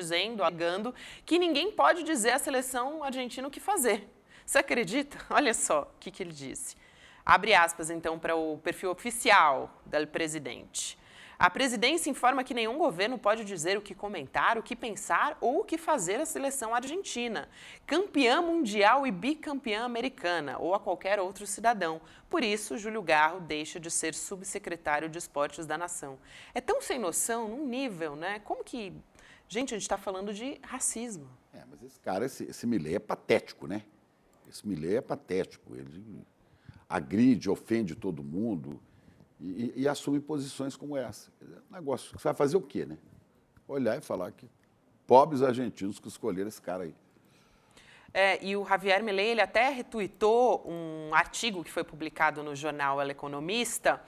alegando que ninguém pode dizer à seleção argentina o que fazer. Você acredita? Olha só o que ele disse. Abre aspas, então, para o perfil oficial do presidente. A presidência informa que nenhum governo pode dizer o que comentar, o que pensar ou o que fazer à seleção argentina, campeã mundial e bicampeã americana, ou a qualquer outro cidadão. Por isso, Júlio Garro deixa de ser subsecretário de Esportes da Nação. É tão sem noção, num nível, né? Como que... Gente, a gente está falando de racismo. Mas esse cara, esse Milei é patético, né? Esse Milei é patético. Ele agride, ofende todo mundo e assume posições como essa. É um negócio. Você vai fazer o quê, né? Olhar e falar que pobres argentinos que escolheram esse cara aí. E o Javier Milei, ele até retuitou um artigo que foi publicado no jornal El Economista,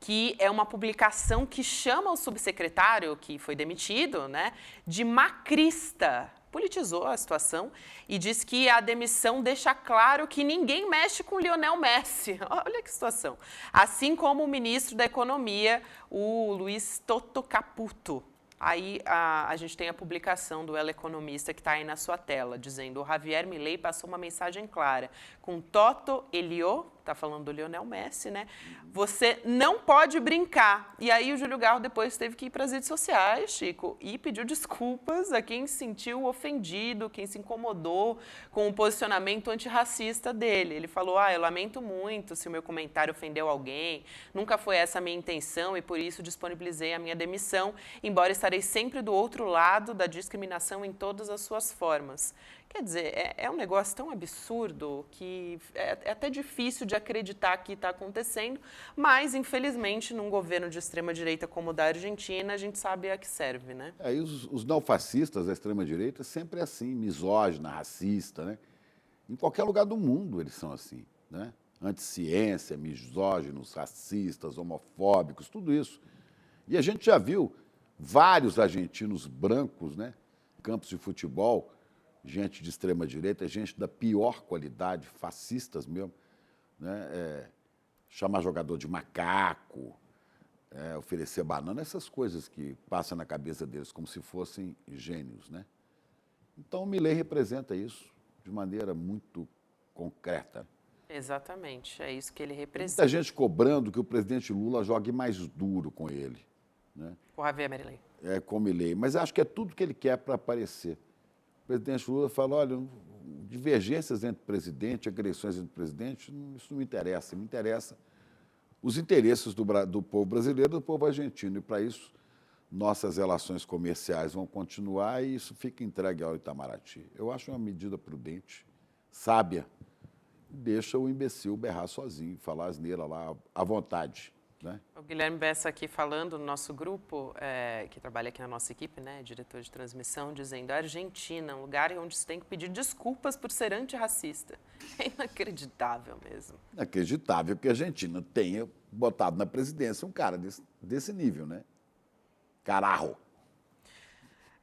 que é uma publicação que chama o subsecretário, que foi demitido, né, de macrista. Politizou a situação e diz que a demissão deixa claro que ninguém mexe com Lionel Messi. Olha que situação. Assim como o ministro da Economia, o Luiz Toto Caputo. Aí a gente tem a publicação do El Economista que está aí na sua tela, dizendo: o Javier Milei passou uma mensagem clara. Com Toto Elio, está falando do Lionel Messi, né? Você não pode brincar. E aí o Júlio Garro depois teve que ir para as redes sociais, Chico, e pediu desculpas a quem se sentiu ofendido, quem se incomodou com o posicionamento antirracista dele. Ele falou: eu lamento muito se o meu comentário ofendeu alguém, nunca foi essa a minha intenção e por isso disponibilizei a minha demissão, embora estarei sempre do outro lado da discriminação em todas as suas formas. Quer dizer, é um negócio tão absurdo que é até difícil de acreditar que está acontecendo, mas, infelizmente, num governo de extrema-direita como o da Argentina, a gente sabe a que serve, né? E os neofascistas da extrema-direita sempre é assim, misógina, racista, né? Em qualquer lugar do mundo eles são assim, né? Anticiência, misóginos, racistas, homofóbicos, tudo isso. E a gente já viu vários argentinos brancos, né? Campos de futebol, gente de extrema-direita, gente da pior qualidade, fascistas mesmo, né? Chamar jogador de macaco, oferecer banana, essas coisas que passam na cabeça deles como se fossem gênios, né? Então, o Milei representa isso de maneira muito concreta. Exatamente, é isso que ele representa. Muita gente cobrando que o presidente Lula jogue mais duro com ele, né? Com o Javier Milei. Com o Milei, mas acho que é tudo que ele quer para aparecer. O presidente Lula fala: olha, divergências entre presidente, agressões entre presidente, isso não me interessa. Me interessa os interesses do povo brasileiro e do povo argentino. E, para isso, nossas relações comerciais vão continuar e isso fica entregue ao Itamaraty. Eu acho uma medida prudente, sábia, deixa o imbecil berrar sozinho, falar asneira lá à vontade. Né? O Guilherme Bessa aqui falando no nosso grupo, que trabalha aqui na nossa equipe, né, diretor de transmissão, dizendo: a Argentina, um lugar onde se tem que pedir desculpas por ser antirracista. É inacreditável mesmo. Inacreditável que a Argentina tenha botado na presidência um cara desse nível, né? Carajo.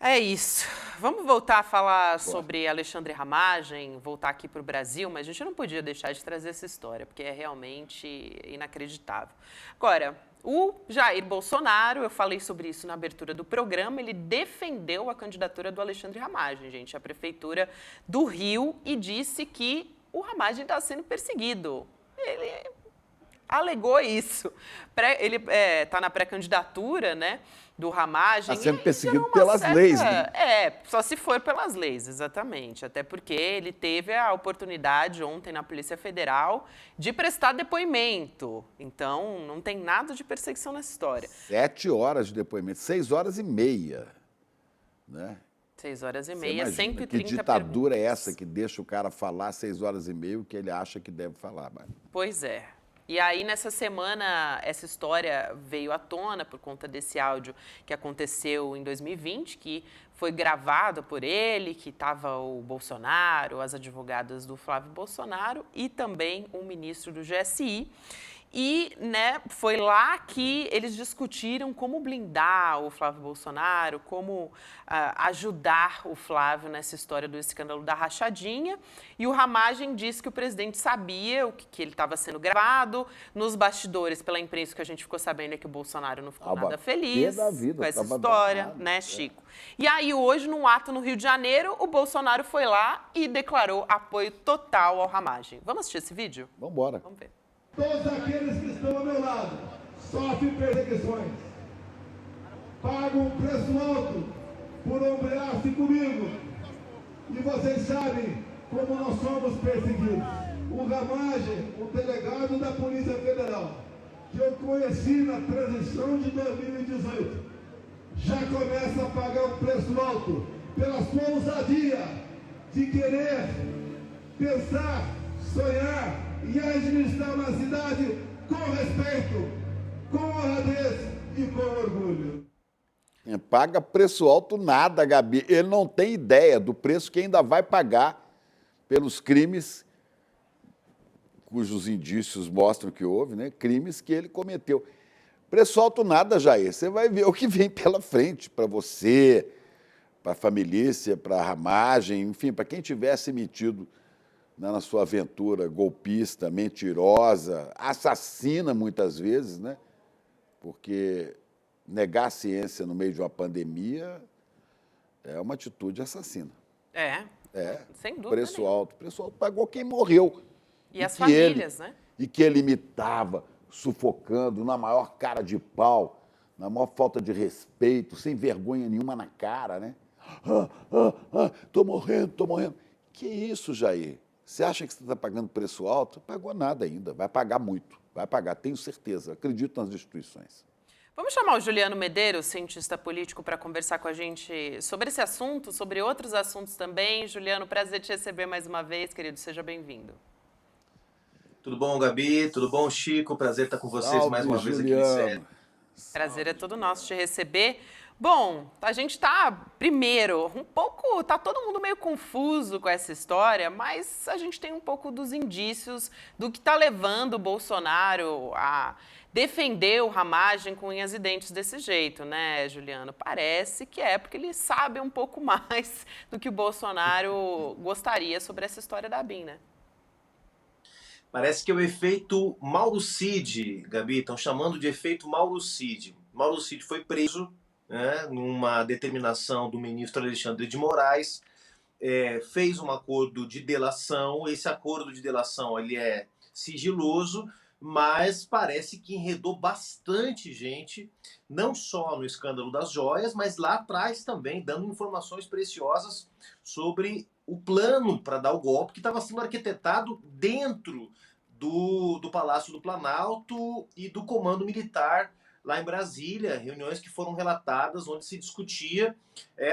É isso. Vamos voltar a falar sobre Alexandre Ramagem, voltar aqui para o Brasil, mas a gente não podia deixar de trazer essa história, porque é realmente inacreditável. Agora, o Jair Bolsonaro, eu falei sobre isso na abertura do programa, ele defendeu a candidatura do Alexandre Ramagem, gente, à Prefeitura do Rio, e disse que o Ramagem está sendo perseguido. Ele alegou isso. Ele está na pré-candidatura, né, do Ramagem. Está sendo perseguido pelas leis, né? Só se for pelas leis, exatamente. Até porque ele teve a oportunidade ontem na Polícia Federal de prestar depoimento. Então, não tem nada de perseguição nessa história. 7 horas de depoimento, 6 horas e meia, né? 6 horas e meia, imagina, 130 que ditadura perguntas. é essa que deixa o cara falar 6 horas e meia o que ele acha que deve falar? Mas... Pois é. E aí, nessa semana, essa história veio à tona por conta desse áudio que aconteceu em 2020, que foi gravado por ele, que estava o Bolsonaro, as advogadas do Flávio Bolsonaro e também o ministro do GSI. E, né, foi lá que eles discutiram como blindar o Flávio Bolsonaro, como ajudar o Flávio nessa história do escândalo da rachadinha. E o Ramagem disse que o presidente sabia que ele estava sendo gravado. Nos bastidores, pela imprensa, que a gente ficou sabendo é que o Bolsonaro não ficou nada feliz com essa história, danado, né, Chico? E aí, hoje, num ato no Rio de Janeiro, o Bolsonaro foi lá e declarou apoio total ao Ramagem. Vamos assistir esse vídeo? Vamos embora. Vamos ver. Todos aqueles que estão ao meu lado sofrem perseguições. pagam um preço alto por ombrear-se comigo. E vocês sabem como nós somos perseguidos. O Ramagem, o delegado da Polícia Federal, que eu conheci na transição de 2018, já começa a pagar um preço alto pela sua ousadia de querer pensar, sonhar e administrar uma cidade com respeito, com honradez e com orgulho. Paga preço alto nada, Gabi. Ele não tem ideia do preço que ainda vai pagar pelos crimes cujos indícios mostram que houve, né? Crimes que ele cometeu. Preço alto nada, Jair. Você vai ver o que vem pela frente para você, para a família, para a Ramagem, enfim, para quem tivesse metido na sua aventura golpista, mentirosa, assassina muitas vezes, né? Porque negar a ciência no meio de uma pandemia é uma atitude assassina. É, sem dúvida Preço nenhuma. alto. Preço alto pagou quem morreu. E as que famílias, né? E que ele imitava, sufocando, na maior cara de pau, na maior falta de respeito, sem vergonha nenhuma na cara, né? Tô morrendo, tô morrendo. Que isso, Jair? Você acha que você está pagando preço alto? Não pagou nada ainda, vai pagar muito. Vai pagar, tenho certeza, acredito nas instituições. Vamos chamar o Juliano Medeiros, cientista político, para conversar com a gente sobre esse assunto, sobre outros assuntos também. Juliano, prazer te receber mais uma vez, querido. Seja bem-vindo. Tudo bom, Gabi? Tudo bom, Chico? Prazer estar com vocês Salve, mais uma vez aqui Juliano. em série. Prazer é todo nosso te receber. Bom, a gente está, primeiro, tá todo mundo meio confuso com essa história, mas a gente tem um pouco dos indícios do que está levando o Bolsonaro a defender o Ramagem com unhas e dentes desse jeito, né, Juliano? Parece que é porque ele sabe um pouco mais do que o Bolsonaro gostaria sobre essa história da ABIN, né? Parece que é o efeito Mauro Cid, Gabi. Estão chamando de efeito Mauro Cid. Mauro Cid foi preso, né, numa determinação do ministro Alexandre de Moraes, fez um acordo de delação. Esse acordo de delação ele é sigiloso, mas parece que enredou bastante gente, não só no escândalo das joias, mas lá atrás também, dando informações preciosas sobre o plano para dar o golpe que estava sendo arquitetado dentro do Palácio do Planalto e do Comando Militar lá em Brasília, reuniões que foram relatadas onde se discutia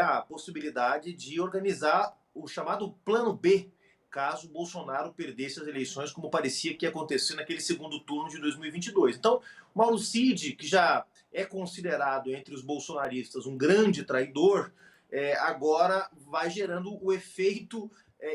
a possibilidade de organizar o chamado Plano B, caso Bolsonaro perdesse as eleições, como parecia que ia acontecer naquele segundo turno de 2022. Então, Mauro Cid, que já é considerado entre os bolsonaristas um grande traidor, agora vai gerando o efeito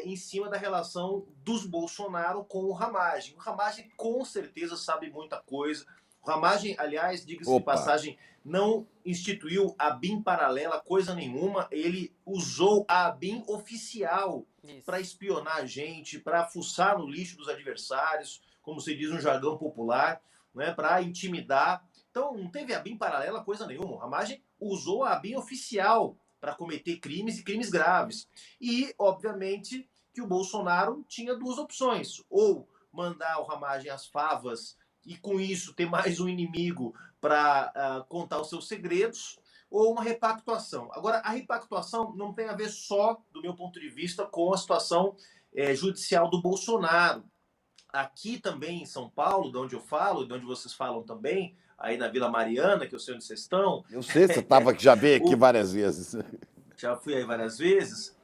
em cima da relação dos Bolsonaro com o Ramagem. O Ramagem com certeza sabe muita coisa. O Ramagem, aliás, diga-se de passagem, não instituiu a ABIN paralela, coisa nenhuma. Ele usou a ABIN oficial para espionar a gente, para fuçar no lixo dos adversários, como se diz no jargão popular, né, para intimidar. Então, não teve ABIN paralela, coisa nenhuma. O Ramagem usou a ABIN oficial para cometer crimes e crimes graves. E, obviamente, que o Bolsonaro tinha duas opções. Ou mandar o Ramagem às favas e, com isso, ter mais um inimigo para contar os seus segredos, ou uma repactuação. Agora, a repactuação não tem a ver só, do meu ponto de vista, com a situação judicial do Bolsonaro. Aqui também em São Paulo, de onde eu falo, de onde vocês falam também, aí na Vila Mariana, que eu sei onde vocês estão. Eu sei, você já veio aqui várias vezes. Já fui aí várias vezes.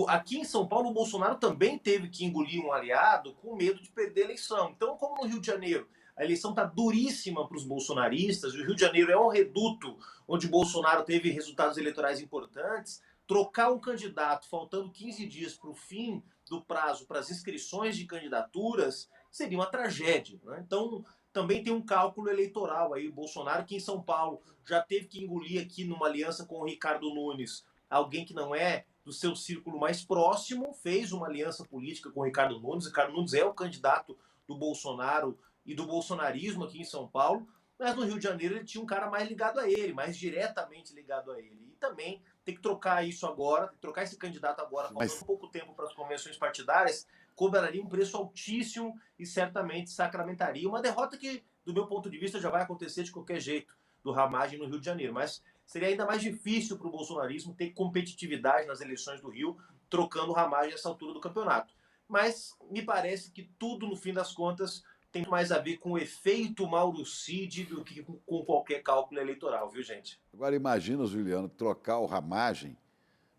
Aqui em São Paulo, o Bolsonaro também teve que engolir um aliado com medo de perder a eleição. Então, como no Rio de Janeiro a eleição está duríssima para os bolsonaristas, e o Rio de Janeiro é um reduto onde o Bolsonaro teve resultados eleitorais importantes, trocar um candidato faltando 15 dias para o fim do prazo para as inscrições de candidaturas seria uma tragédia, né? Então, também tem um cálculo eleitoral aí. O Bolsonaro, que em São Paulo já teve que engolir aqui numa aliança com o Ricardo Nunes, alguém que não é do seu círculo mais próximo, fez uma aliança política com o Ricardo Nunes. O Ricardo Nunes é o candidato do Bolsonaro e do bolsonarismo aqui em São Paulo, mas no Rio de Janeiro ele tinha um cara mais ligado a ele, mais diretamente ligado a ele. E também tem que trocar isso agora, trocar esse candidato agora, faltando pouco tempo para as convenções partidárias, cobraria um preço altíssimo e certamente sacramentaria uma derrota que, do meu ponto de vista, já vai acontecer de qualquer jeito. do Ramagem no Rio de Janeiro. Mas seria ainda mais difícil para o bolsonarismo ter competitividade nas eleições do Rio, trocando o Ramagem nessa altura do campeonato. Mas me parece que tudo, no fim das contas, tem mais a ver com o efeito Mauro Cid do que com qualquer cálculo eleitoral, viu, gente? Agora imagina, Juliano, trocar o Ramagem.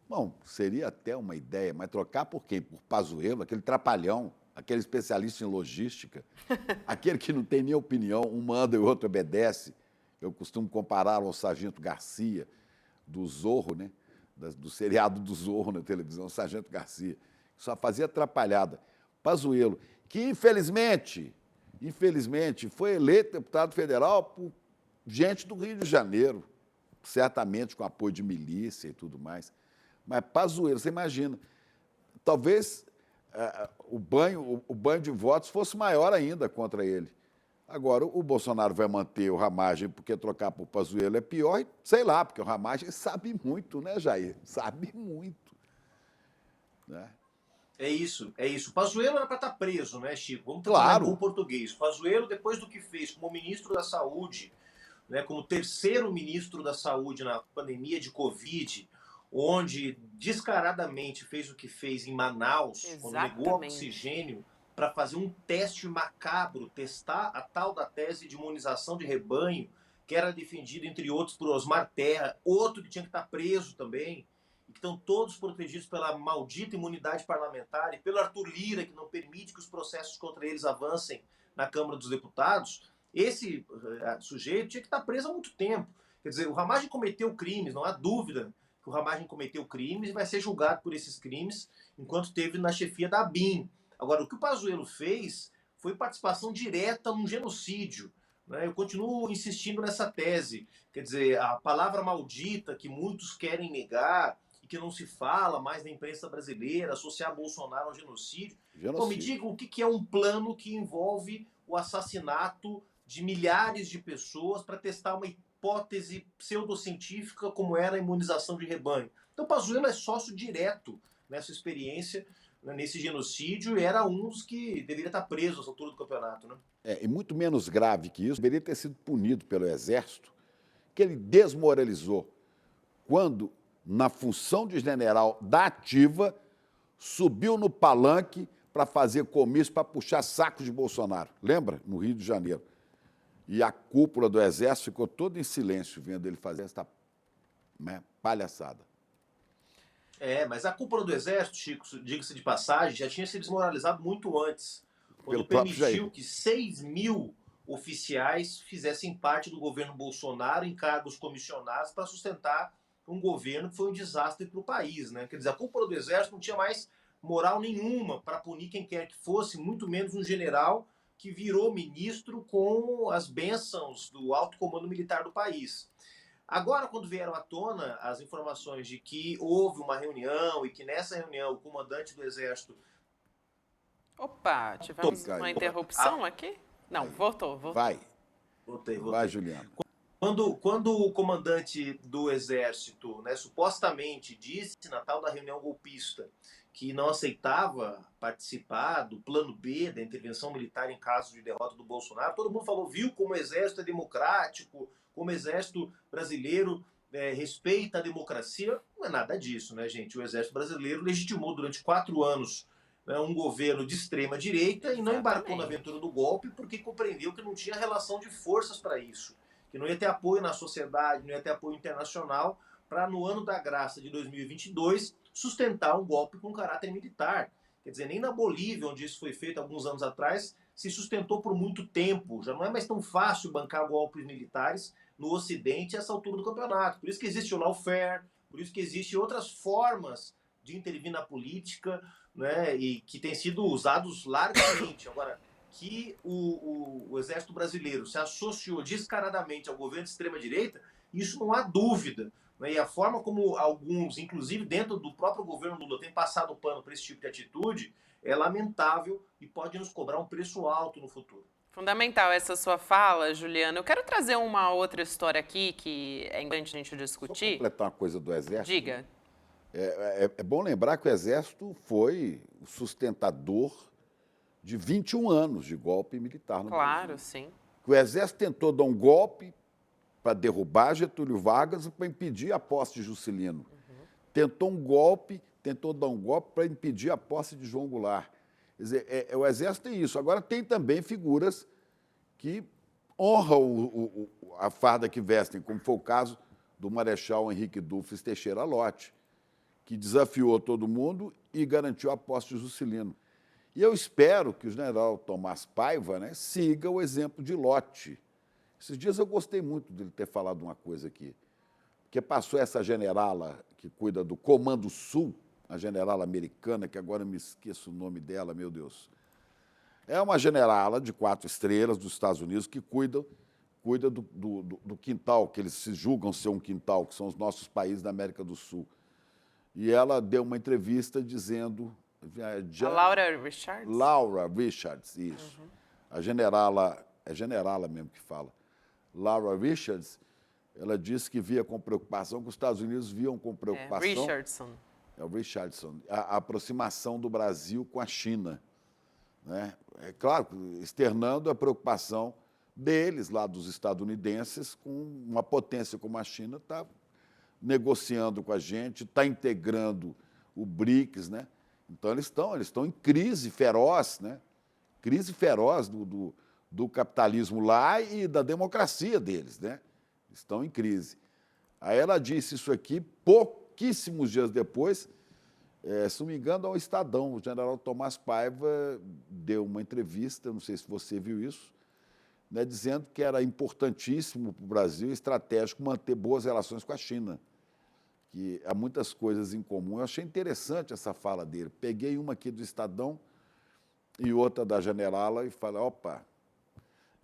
Bom, seria até uma ideia, mas trocar por quem? Por Pazuello, aquele trapalhão, aquele especialista em logística, aquele que não tem nem opinião, um manda e o outro obedece. Eu costumo compará-lo ao Sargento Garcia, do Zorro, né? Do seriado do Zorro na televisão, o Sargento Garcia, que só fazia atrapalhada. Pazuello, que infelizmente, foi eleito deputado federal por gente do Rio de Janeiro, certamente com apoio de milícia e tudo mais. Mas Pazuello, você imagina, talvez o banho de votos fosse maior ainda contra ele. Agora, o Bolsonaro vai manter o Ramagem porque trocar por Pazuello é pior, sei lá, porque o Ramagem sabe muito, né, Jair? Sabe muito. Né? É isso. O Pazuello era para estar preso, né, Chico? Vamos Claro. com o português. O Pazuello, depois do que fez como ministro da Saúde, né, como terceiro ministro da Saúde na pandemia de Covid, onde descaradamente fez o que fez em Manaus, quando negou oxigênio para fazer um teste macabro, testar a tal da tese de imunização de rebanho, que era defendido, entre outros, por Osmar Terra, outro que tinha que estar preso também, e que estão todos protegidos pela maldita imunidade parlamentar, e pelo Arthur Lira, que não permite que os processos contra eles avancem na Câmara dos Deputados. Esse sujeito tinha que estar preso há muito tempo. Quer dizer, o Ramagem cometeu crimes, não há dúvida que o Ramagem cometeu crimes e vai ser julgado por esses crimes enquanto esteve na chefia da ABIN. Agora, o que o Pazuello fez foi participação direta num genocídio. Né? Eu continuo insistindo nessa tese. Quer dizer, a palavra maldita que muitos querem negar e que não se fala mais na imprensa brasileira, associar Bolsonaro ao genocídio. Bom, me digam o que é um plano que envolve o assassinato de milhares de pessoas para testar uma hipótese pseudocientífica como era a imunização de rebanho. Então, Pazuello é sócio direto nessa experiência, nesse genocídio, e era um dos que deveria estar preso nessa altura do campeonato. Né? E muito menos grave que isso, deveria ter sido punido pelo Exército, que ele desmoralizou quando, na função de general da ativa, subiu no palanque para fazer comício, para puxar saco de Bolsonaro. Lembra? No Rio de Janeiro. E a cúpula do Exército ficou toda em silêncio vendo ele fazer essa palhaçada. Mas a cúpula do Exército, Chico, diga-se de passagem, já tinha se desmoralizado muito antes, quando permitiu que 6.000 oficiais fizessem parte do governo Bolsonaro em cargos comissionados para sustentar um governo que foi um desastre para o país. Né? Quer dizer, a cúpula do Exército não tinha mais moral nenhuma para punir quem quer que fosse, muito menos um general que virou ministro com as bênçãos do alto comando militar do país. Agora, quando vieram à tona as informações de que houve uma reunião e que nessa reunião o comandante do Exército... Opa, tivemos uma interrupção aqui? Não, voltou. Vai. Voltei. Vai, Juliano. Quando o comandante do Exército, né, supostamente disse na tal da reunião golpista que não aceitava participar do plano B da intervenção militar em caso de derrota do Bolsonaro, todo mundo falou, viu como o Exército é democrático, como o Exército brasileiro respeita a democracia. Não é nada disso, né, gente? O Exército brasileiro legitimou durante 4 anos, né, um governo de extrema-direita e não embarcou na aventura do golpe porque compreendeu que não tinha relação de forças para isso, que não ia ter apoio na sociedade, não ia ter apoio internacional para, no ano da graça de 2022, sustentar um golpe com caráter militar. Quer dizer, nem na Bolívia, onde isso foi feito alguns anos atrás, se sustentou por muito tempo. Já não é mais tão fácil bancar golpes militares no Ocidente a essa altura do campeonato. Por isso que existe o lawfare, por isso que existem outras formas de intervir na política, né, e que têm sido usados largamente. Agora, que o Exército Brasileiro se associou descaradamente ao governo de extrema-direita, isso não há dúvida. Né? E a forma como alguns, inclusive dentro do próprio governo Lula, têm passado o pano para esse tipo de atitude é lamentável e pode nos cobrar um preço alto no futuro. Fundamental essa sua fala, Juliana. Eu quero trazer uma outra história aqui que é importante a gente discutir. Só completar uma coisa do Exército. Diga. É bom lembrar que o Exército foi o sustentador de 21 anos de golpe militar no Brasil. Claro, sim. O Exército tentou dar um golpe para derrubar Getúlio Vargas e para impedir a posse de Juscelino. Tentou dar um golpe para impedir a posse de João Goulart. Quer dizer, o Exército tem isso. Agora, tem também figuras que honram a farda que vestem, como foi o caso do Marechal Henrique Dufres Teixeira Lott, que desafiou todo mundo e garantiu a posse de Juscelino. E eu espero que o general Tomás Paiva, né, siga o exemplo de Lott. Esses dias eu gostei muito dele ter falado uma coisa aqui, porque passou essa generala que cuida do Comando Sul, a generala americana, que agora eu me esqueço o nome dela, meu Deus. É uma generala de 4 estrelas dos Estados Unidos que cuida do quintal, que eles se julgam ser um quintal, que são os nossos países da América do Sul. E ela deu uma entrevista dizendo... A Laura Richards? Laura Richards, isso. A generala, é generala mesmo que fala. Laura Richards, ela disse que via com preocupação, que os Estados Unidos viam com preocupação... Richardson. É o Richardson. A aproximação do Brasil com a China. Né? É claro, externando a preocupação deles, lá dos estadunidenses, com uma potência como a China, está negociando com a gente, está integrando o BRICS, né? Então, eles estão em crise feroz, né? Crise feroz do capitalismo lá e da democracia deles, né? Estão em crise. Aí ela disse isso aqui pouquíssimos dias depois, se não me engano, ao Estadão. O general Tomás Paiva deu uma entrevista, não sei se você viu isso, né, dizendo que era importantíssimo para o Brasil, estratégico, manter boas relações com a China, que há muitas coisas em comum. Eu achei interessante essa fala dele. Peguei uma aqui do Estadão e outra da generala e falei, opa,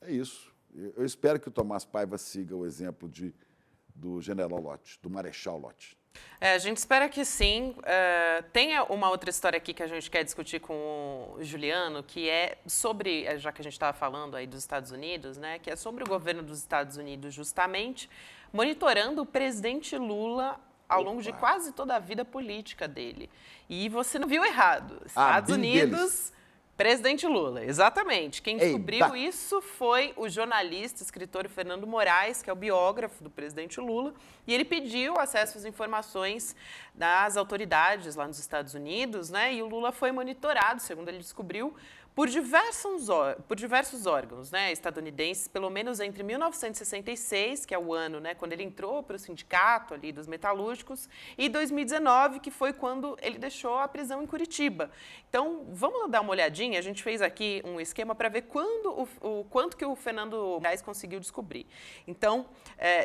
é isso. Eu espero que o Tomás Paiva siga o exemplo do general Lott, do Marechal Lott. A gente espera que sim. Tem uma outra história aqui que a gente quer discutir com o Juliano, que é sobre, já que a gente estava falando aí dos Estados Unidos, né, que é sobre o governo dos Estados Unidos, justamente, monitorando o presidente Lula ao longo de quase toda a vida política dele. E você não viu errado. Estados Unidos... Presidente Lula, exatamente. Quem descobriu isso foi o jornalista, escritor Fernando Moraes, que é o biógrafo do presidente Lula, e ele pediu acesso às informações das autoridades lá nos Estados Unidos, né? E o Lula foi monitorado, segundo ele descobriu, por diversos órgãos, né, estadunidenses, pelo menos entre 1966, que é o ano, né, quando ele entrou para o sindicato ali dos metalúrgicos, e 2019, que foi quando ele deixou a prisão em Curitiba. Então, vamos dar uma olhadinha, a gente fez aqui um esquema para ver o quanto que o Fernando Moraes conseguiu descobrir. Então,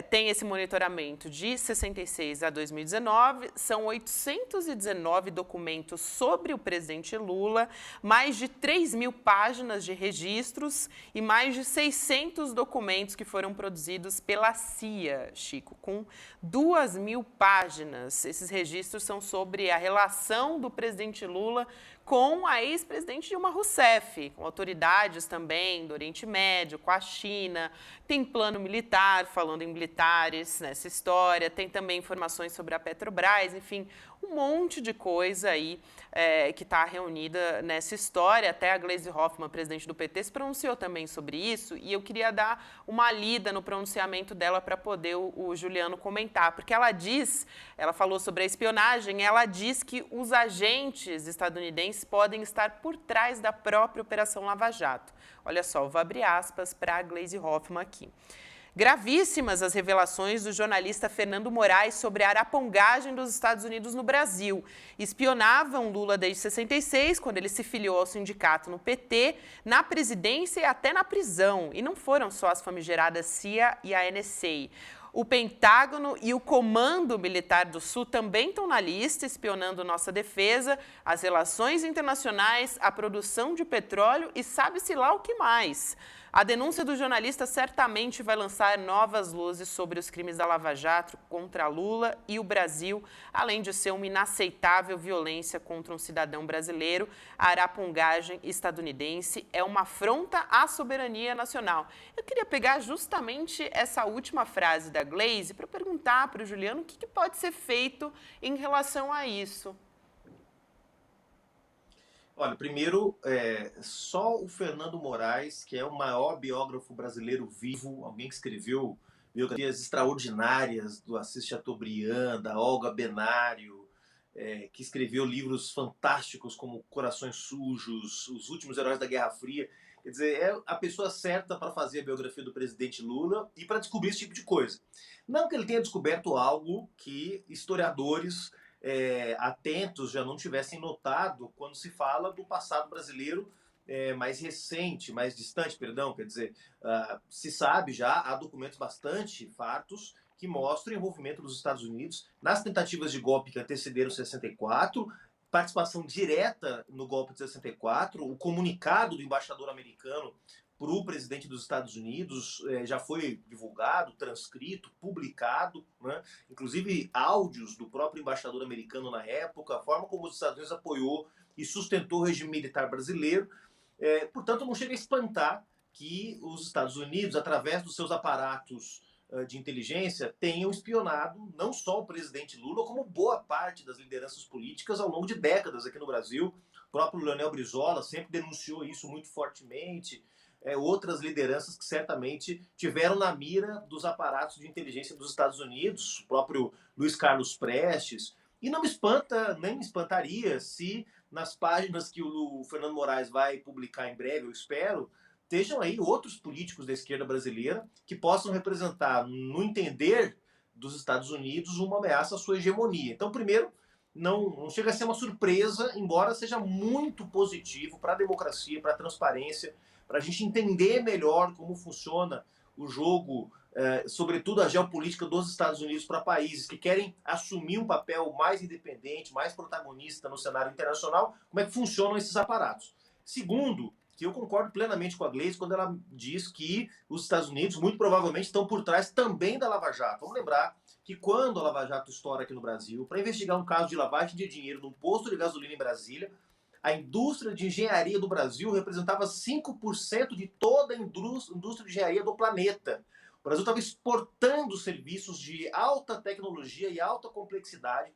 tem esse monitoramento de 66 a 2019, são 819 documentos sobre o presidente Lula, mais de 3.000 páginas de registros e mais de 600 documentos que foram produzidos pela CIA, Chico, com 2.000 páginas. Esses registros são sobre a relação do presidente Lula com a ex-presidente Dilma Rousseff, com autoridades também do Oriente Médio, com a China. Tem plano militar, falando em militares nessa história. Tem também informações sobre a Petrobras, enfim, um monte de coisa aí que está reunida nessa história. Até a Gleisi Hoffmann, presidente do PT, se pronunciou também sobre isso, e eu queria dar uma lida no pronunciamento dela para poder o Juliano comentar, porque ela falou sobre a espionagem, ela diz que os agentes estadunidenses podem estar por trás da própria Operação Lava Jato. Olha só, eu vou abrir aspas para a Gleisi Hoffmann aqui. Gravíssimas as revelações do jornalista Fernando Moraes sobre a arapongagem dos Estados Unidos no Brasil. Espionavam Lula desde 66, quando ele se filiou ao sindicato no PT, na presidência e até na prisão. E não foram só as famigeradas CIA e a NSA. O Pentágono e o Comando Militar do Sul também estão na lista, espionando nossa defesa, as relações internacionais, a produção de petróleo e sabe-se lá o que mais. A denúncia do jornalista certamente vai lançar novas luzes sobre os crimes da Lava Jato contra Lula e o Brasil, além de ser uma inaceitável violência contra um cidadão brasileiro. A arapongagem estadunidense é uma afronta à soberania nacional. Eu queria pegar justamente essa última frase da Gleisi para perguntar para o Juliano o que pode ser feito em relação a isso. Olha, primeiro, só o Fernando Moraes, que é o maior biógrafo brasileiro vivo, alguém que escreveu biografias extraordinárias do Assis Chateaubriand, da Olga Benário, que escreveu livros fantásticos como Corações Sujos, Os Últimos Heróis da Guerra Fria. Quer dizer, é a pessoa certa para fazer a biografia do presidente Lula e para descobrir esse tipo de coisa. Não que ele tenha descoberto algo que historiadores atentos já não tivessem notado quando se fala do passado brasileiro mais recente, mais distante, perdão, quer dizer, se sabe já, há documentos bastante fartos que mostram o envolvimento dos Estados Unidos nas tentativas de golpe que antecederam 64, participação direta no golpe de 64, o comunicado do embaixador americano para o presidente dos Estados Unidos já foi divulgado, transcrito, publicado, né? Inclusive áudios do próprio embaixador americano na época, a forma como os Estados Unidos apoiou e sustentou o regime militar brasileiro. Portanto, não chega a espantar que os Estados Unidos, através dos seus aparatos de inteligência, tenham espionado não só o presidente Lula, como boa parte das lideranças políticas ao longo de décadas aqui no Brasil. O próprio Leonel Brizola sempre denunciou isso muito fortemente. Outras lideranças que certamente tiveram na mira dos aparatos de inteligência dos Estados Unidos, o próprio Luiz Carlos Prestes. E não me espanta, nem me espantaria se nas páginas que o Fernando Moraes vai publicar em breve, eu espero, estejam aí outros políticos da esquerda brasileira que possam representar, no entender dos Estados Unidos, uma ameaça à sua hegemonia. Então, primeiro, não chega a ser uma surpresa, embora seja muito positivo para a democracia, para a transparência, para a gente entender melhor como funciona o jogo, sobretudo a geopolítica dos Estados Unidos para países que querem assumir um papel mais independente, mais protagonista no cenário internacional, como é que funcionam esses aparatos. Segundo, que eu concordo plenamente com a Gleice quando ela diz que os Estados Unidos muito provavelmente estão por trás também da Lava Jato. Vamos lembrar que quando a Lava Jato estoura aqui no Brasil, para investigar um caso de lavagem de dinheiro num posto de gasolina em Brasília, a indústria de engenharia do Brasil representava 5% de toda a indústria de engenharia do planeta. O Brasil estava exportando serviços de alta tecnologia e alta complexidade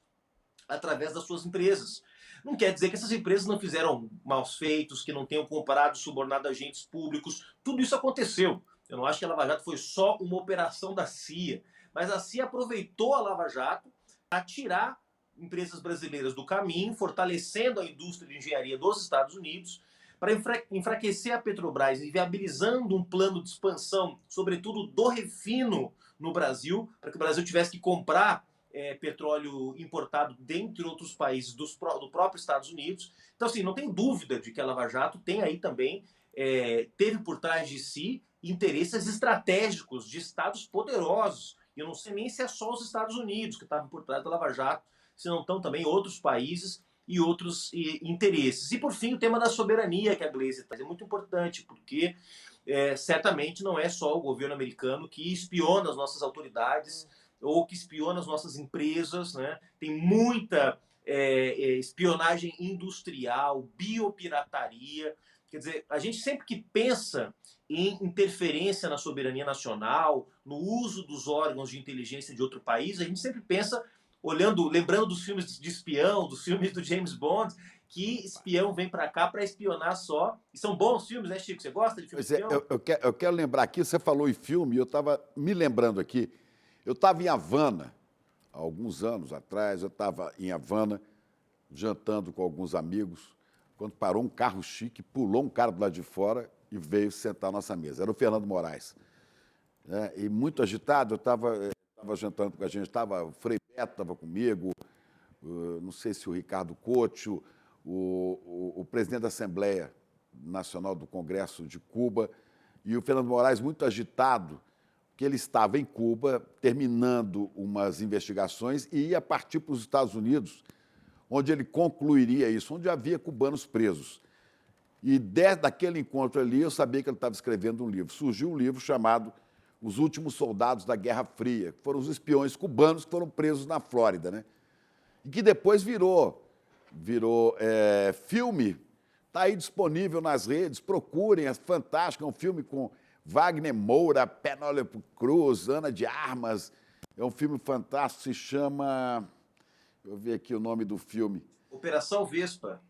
através das suas empresas. Não quer dizer que essas empresas não fizeram maus feitos, que não tenham comprado, subornado agentes públicos. Tudo isso aconteceu. Eu não acho que a Lava Jato foi só uma operação da CIA, mas a CIA aproveitou a Lava Jato para tirar empresas brasileiras do caminho, fortalecendo a indústria de engenharia dos Estados Unidos, para enfraquecer a Petrobras e viabilizando um plano de expansão, sobretudo do refino no Brasil, para que o Brasil tivesse que comprar petróleo importado dentre outros países do próprio Estados Unidos. Então, assim, não tem dúvida de que a Lava Jato tem aí também, teve por trás de si interesses estratégicos de estados poderosos. E eu não sei nem se é só os Estados Unidos que estavam por trás da Lava Jato, se não estão também outros países e outros interesses. E, por fim, o tema da soberania que a Gleice traz é muito importante, porque certamente não é só o governo americano que espiona as nossas autoridades ou que espiona as nossas empresas, né? Tem muita espionagem industrial, biopirataria. Quer dizer, a gente sempre que pensa em interferência na soberania nacional, no uso dos órgãos de inteligência de outro país, a gente sempre pensa lembrando dos filmes de espião, dos filmes do James Bond, que espião vem para cá para espionar só. E são bons filmes, né, Chico? Você gosta de filme de espião? Eu quero lembrar aqui, você falou em filme, e eu estava me lembrando aqui, eu estava em Havana, há alguns anos atrás, eu estava em Havana, jantando com alguns amigos, quando parou um carro chique, pulou um cara do lado de fora e veio sentar à nossa mesa. Era o Fernando Moraes. E muito agitado, eu estava jantando com a gente, o Frei Beto estava comigo, não sei se o Ricardo Couto, o presidente da Assembleia Nacional do Congresso de Cuba, e o Fernando Moraes muito agitado, que ele estava em Cuba terminando umas investigações e ia partir para os Estados Unidos, onde ele concluiria isso, onde havia cubanos presos. E daquele encontro ali, eu sabia que ele estava escrevendo um livro. Surgiu um livro chamado Os Últimos Soldados da Guerra Fria, que foram os espiões cubanos que foram presos na Flórida, né? E que depois virou filme. Está aí disponível nas redes, procurem, é fantástico, é um filme com Wagner Moura, Penélope Cruz, Ana de Armas. É um filme fantástico, se chama... Eu ver aqui o nome do filme. Operação Vespa.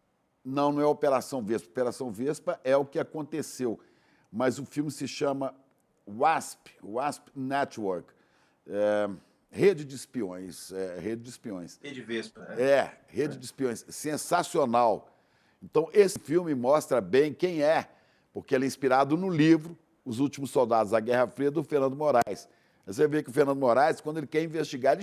Não, não é Operação Vespa. Operação Vespa é o que aconteceu. Mas o filme se chama WASP Network. Rede de Espiões. Rede de Espiões. Rede Vespa, né? Rede de Espiões. Sensacional. Então, esse filme mostra bem quem é, porque ele é inspirado no livro Os Últimos Soldados da Guerra Fria, do Fernando Moraes. Você vê que o Fernando Moraes, quando ele quer investigar, ele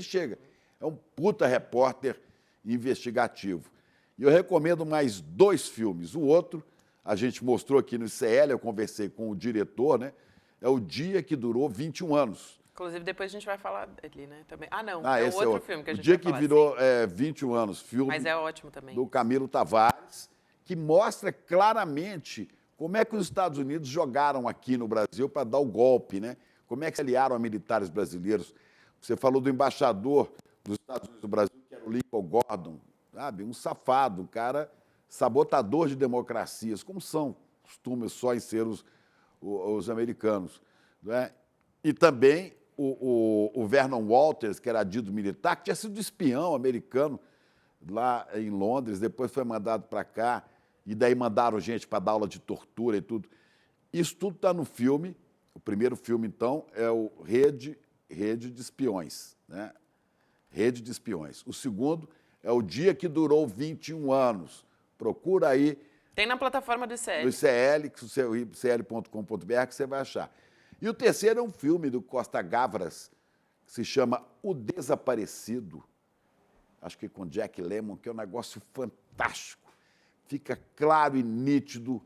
chega. É um puta repórter investigativo. E eu recomendo mais 2 filmes. O outro, a gente mostrou aqui no ICL, eu conversei com o diretor, né? É O Dia que Durou 21 Anos. Inclusive, depois a gente vai falar ali, né? Também. Não. Esse é outro filme que a gente vai falar. O Dia que virou 21 anos, filme. Mas é ótimo também. Do Camilo Tavares, que mostra claramente como é que os Estados Unidos jogaram aqui no Brasil para dar o golpe, né? Como é que se aliaram a militares brasileiros. Você falou do embaixador dos Estados Unidos do Brasil, que era o Lincoln Gordon, sabe? Um safado, um cara sabotador de democracias, como são costumes só em ser os americanos. Né? E também o Vernon Walters, que era dito militar, que tinha sido espião americano lá em Londres, depois foi mandado para cá, e daí mandaram gente para dar aula de tortura e tudo. Isso tudo está no filme. O primeiro filme, então, é o Rede de Espiões. Né? Rede de Espiões. O segundo é O Dia que Durou 21 Anos. Procura aí. Tem na plataforma do ICL. Do ICL, icl.com.br, que você vai achar. E o terceiro é um filme do Costa Gavras, que se chama O Desaparecido. Acho que com Jack Lemmon, que é um negócio fantástico. Fica claro e nítido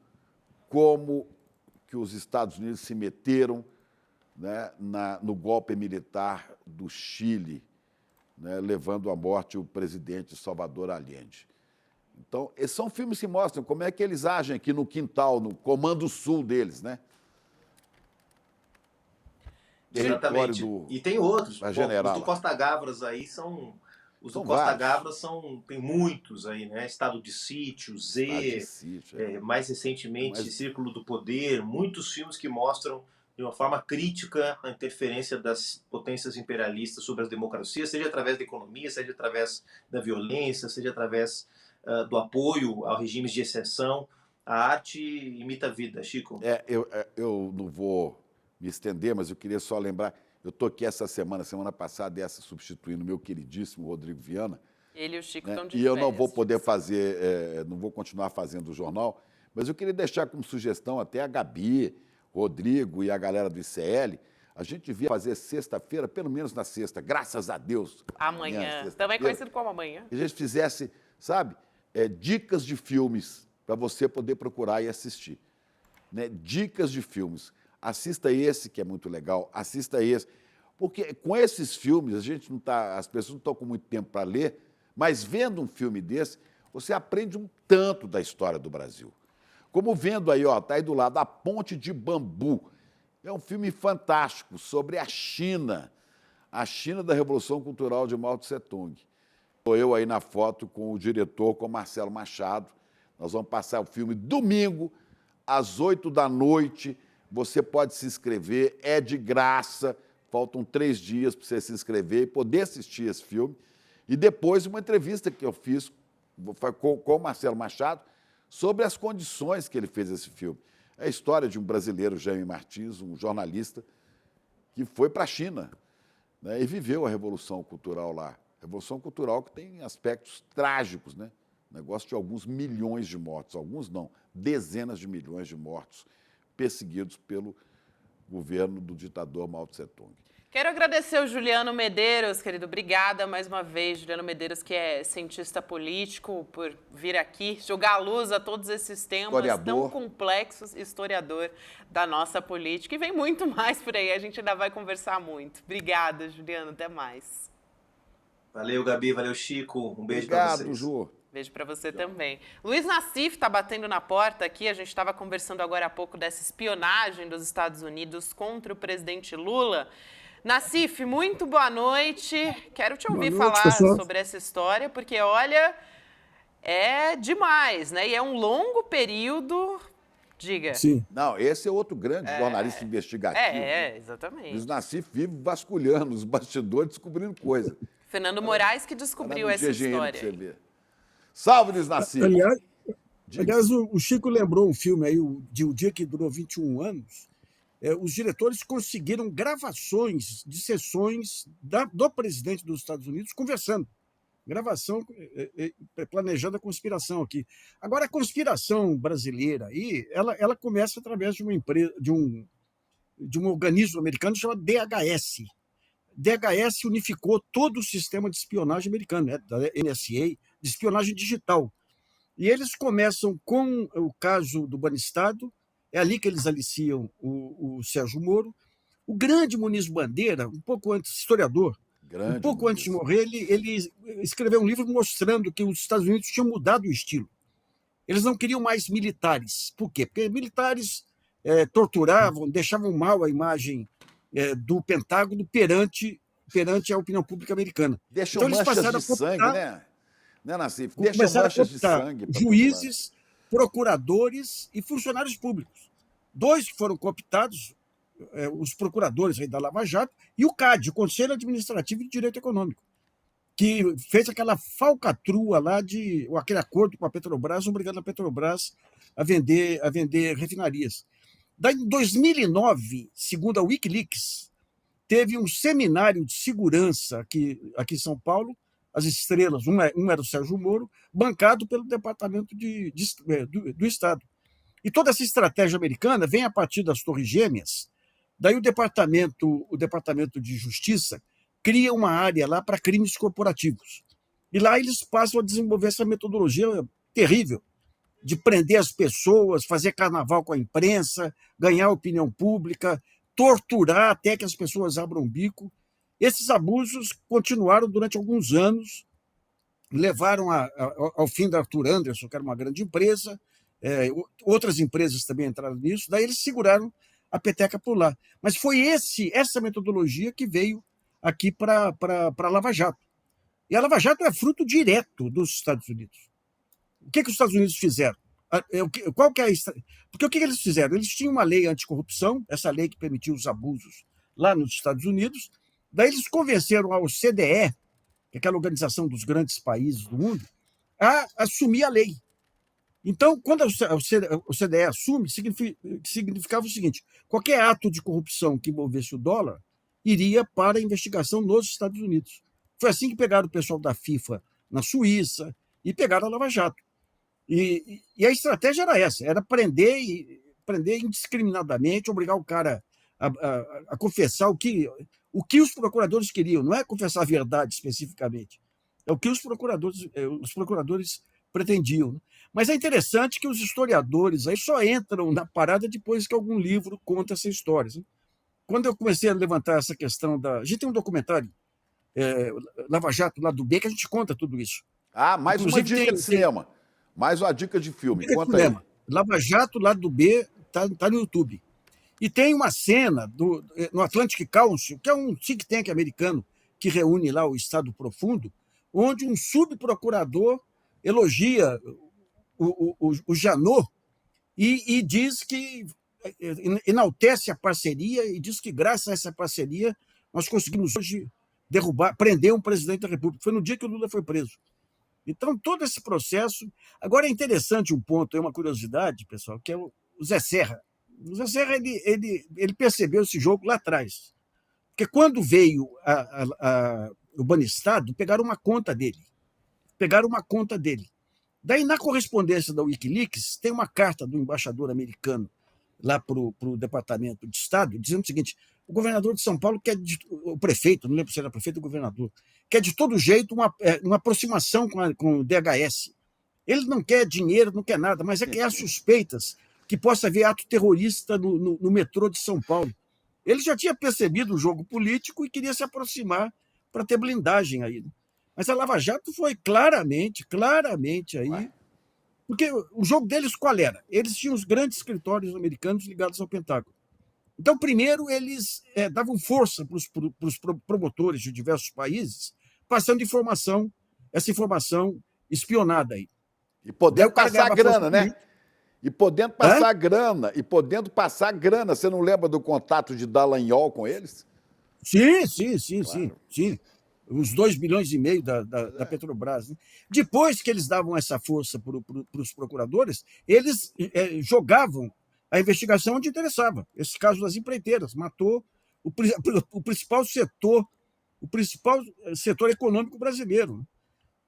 como que os Estados Unidos se meteram, né, no golpe militar do Chile, né, levando à morte o presidente Salvador Allende. Então, esses são filmes que mostram como é que eles agem aqui no quintal, no comando sul deles, né? Exatamente. E tem outros. Os do Costa Gavras aí são... Os do Costa Gavras tem muitos aí, né? Estado de Sítio, mais recentemente Círculo do Poder, muitos filmes que mostram de uma forma crítica a interferência das potências imperialistas sobre as democracias, seja através da economia, seja através da violência, seja através do apoio a regimes de exceção. A arte imita a vida, Chico. Eu não vou me estender, mas eu queria só lembrar... Eu estou aqui essa semana passada, substituindo o meu queridíssimo Rodrigo Viana. Ele e o Chico né? estão de E eu férias. não vou poder fazer, não vou continuar fazendo o jornal, mas eu queria deixar como sugestão até a Gabi, Rodrigo e a galera do ICL, a gente devia fazer sexta-feira, pelo menos na sexta, graças a Deus. Amanhã, também conhecido como amanhã. Que a gente fizesse, sabe, dicas de filmes para você poder procurar e assistir. Né? Dicas de filmes. Assista esse, que é muito legal, assista esse. Porque com esses filmes, as pessoas não estão com muito tempo para ler, mas vendo um filme desse, você aprende um tanto da história do Brasil. Como vendo aí, está aí do lado, A Ponte de Bambu. É um filme fantástico sobre a China da Revolução Cultural de Mao Tse-tung. Estou eu aí na foto com o diretor, com o Marcelo Machado. Nós vamos passar o filme domingo, às 20h. Você pode se inscrever, é de graça, faltam 3 dias para você se inscrever e poder assistir esse filme. E depois uma entrevista que eu fiz com o Marcelo Machado sobre as condições que ele fez esse filme. É a história de um brasileiro, Jaime Martins, um jornalista, que foi para a China, né, e viveu a Revolução Cultural lá. Revolução Cultural que tem aspectos trágicos, né? Negócio de alguns milhões de mortos, alguns não, dezenas de milhões de mortos, perseguidos pelo governo do ditador Mao Tse-tung. Quero agradecer ao Juliano Medeiros, querido. Obrigada mais uma vez, Juliano Medeiros, que é cientista político, por vir aqui jogar a luz a todos esses temas tão complexos, historiador da nossa política. E vem muito mais por aí, a gente ainda vai conversar muito. Obrigada, Juliano. Até mais. Valeu, Gabi. Valeu, Chico. Um beijo para vocês. Obrigado, Ju. Beijo para você também. Luiz Nassif está batendo na porta aqui. A gente estava conversando agora há pouco dessa espionagem dos Estados Unidos contra o presidente Lula. Nassif, muito boa noite. Quero te ouvir falar sobre essa história, porque, olha, é demais, né? E é um longo período. Diga. Sim. Não, esse é outro grande jornalista investigativo. Né? Exatamente. Luiz Nassif vive vasculhando os bastidores, descobrindo coisa. Fernando Moraes que descobriu essa história. Pra você ver. Salve, Luiz Nassif. Aliás, o Chico lembrou um filme aí, O Dia que Durou 21 Anos, os diretores conseguiram gravações de sessões do presidente dos Estados Unidos conversando. Gravação planejando a conspiração aqui. Agora, a conspiração brasileira aí, ela começa através de uma empresa, de um organismo americano chamado DHS. DHS unificou todo o sistema de espionagem americano, né, da NSA, de espionagem digital. E eles começam com o caso do Banestado, é ali que eles aliciam o Sérgio Moro. O grande Muniz Bandeira, um pouco antes, historiador, um pouco antes de morrer, ele escreveu um livro mostrando que os Estados Unidos tinham mudado o estilo. Eles não queriam mais militares. Por quê? Porque militares torturavam, deixavam mal a imagem do Pentágono perante a opinião pública americana. Deixam então, eles manchas passaram de sangue, né, Nassif? Deixam começaram manchas a de cooptar sangue. juízes, procuradores e funcionários públicos. 2 que foram cooptados, os procuradores aí da Lava Jato, e o CAD, o Conselho Administrativo de Direito Econômico, que fez aquela falcatrua lá aquele acordo com a Petrobras, obrigando a Petrobras a vender refinarias. Daí, em 2009, segundo a Wikileaks, teve um seminário de segurança aqui em São Paulo, as estrelas, um era o Sérgio Moro, bancado pelo Departamento do Estado. E toda essa estratégia americana vem a partir das Torres Gêmeas. Daí o Departamento de Justiça cria uma área lá para crimes corporativos. E lá eles passam a desenvolver essa metodologia terrível de prender as pessoas, fazer carnaval com a imprensa, ganhar opinião pública, torturar até que as pessoas abram o bico. Esses abusos continuaram durante alguns anos, levaram ao fim da Arthur Anderson, que era uma grande empresa, outras empresas também entraram nisso, daí eles seguraram a peteca por lá. Mas foi essa metodologia que veio aqui para a Lava Jato. E a Lava Jato é fruto direto dos Estados Unidos. O que os Estados Unidos fizeram? Porque o que eles fizeram? Eles tinham uma lei anticorrupção, essa lei que permitia os abusos lá nos Estados Unidos, daí eles convenceram a OCDE, que é aquela organização dos grandes países do mundo, a assumir a lei. Então, quando a OCDE assume, significava o seguinte: qualquer ato de corrupção que envolvesse o dólar iria para a investigação nos Estados Unidos. Foi assim que pegaram o pessoal da FIFA na Suíça e pegaram a Lava Jato. E a estratégia era essa, era prender indiscriminadamente, obrigar o cara a confessar o que os procuradores queriam, não é confessar a verdade especificamente, é o que os procuradores pretendiam. Mas é interessante que os historiadores aí só entram na parada depois que algum livro conta essa história. Quando eu comecei a levantar essa questão a gente tem um documentário, Lava Jato, Lado B, que a gente conta tudo isso. Mais uma dica de cinema. Mais uma dica de filme. Conta aí. Lava Jato, Lado B, tá no YouTube. E tem uma cena no Atlantic Council, que é um think tank americano que reúne lá o Estado Profundo, onde um subprocurador elogia o Janot e diz que enaltece a parceria e diz que, graças a essa parceria, nós conseguimos hoje prender um presidente da República. Foi no dia que o Lula foi preso. Então, todo esse processo... Agora, é interessante um ponto, é uma curiosidade, pessoal, que é o Zé Serra. O Zé Serra ele percebeu esse jogo lá atrás. Porque quando veio o Banestado, pegaram uma conta dele. Daí, na correspondência da Wikileaks, tem uma carta do embaixador americano lá para o Departamento de Estado, dizendo o seguinte: o governador de São Paulo quer, o prefeito, não lembro se era prefeito ou governador, quer de todo jeito uma aproximação com o DHS. Ele não quer dinheiro, não quer nada, mas é que há suspeitas que possa haver ato terrorista no metrô de São Paulo. Ele já tinha percebido o jogo político e queria se aproximar para ter blindagem aí. Mas a Lava Jato foi claramente aí. Porque o jogo deles qual era? Eles tinham os grandes escritórios americanos ligados ao Pentágono. Então, primeiro, eles davam força para os promotores de diversos países, passando essa informação espionada aí. E podendo passar grana, né? E podendo passar grana. Você não lembra do contato de Dallagnol com eles? Sim. Os 2,5 bilhões da Petrobras. Né? Depois que eles davam essa força para os procuradores, eles jogavam a investigação onde interessava. Esse caso das empreiteiras matou o principal setor econômico brasileiro.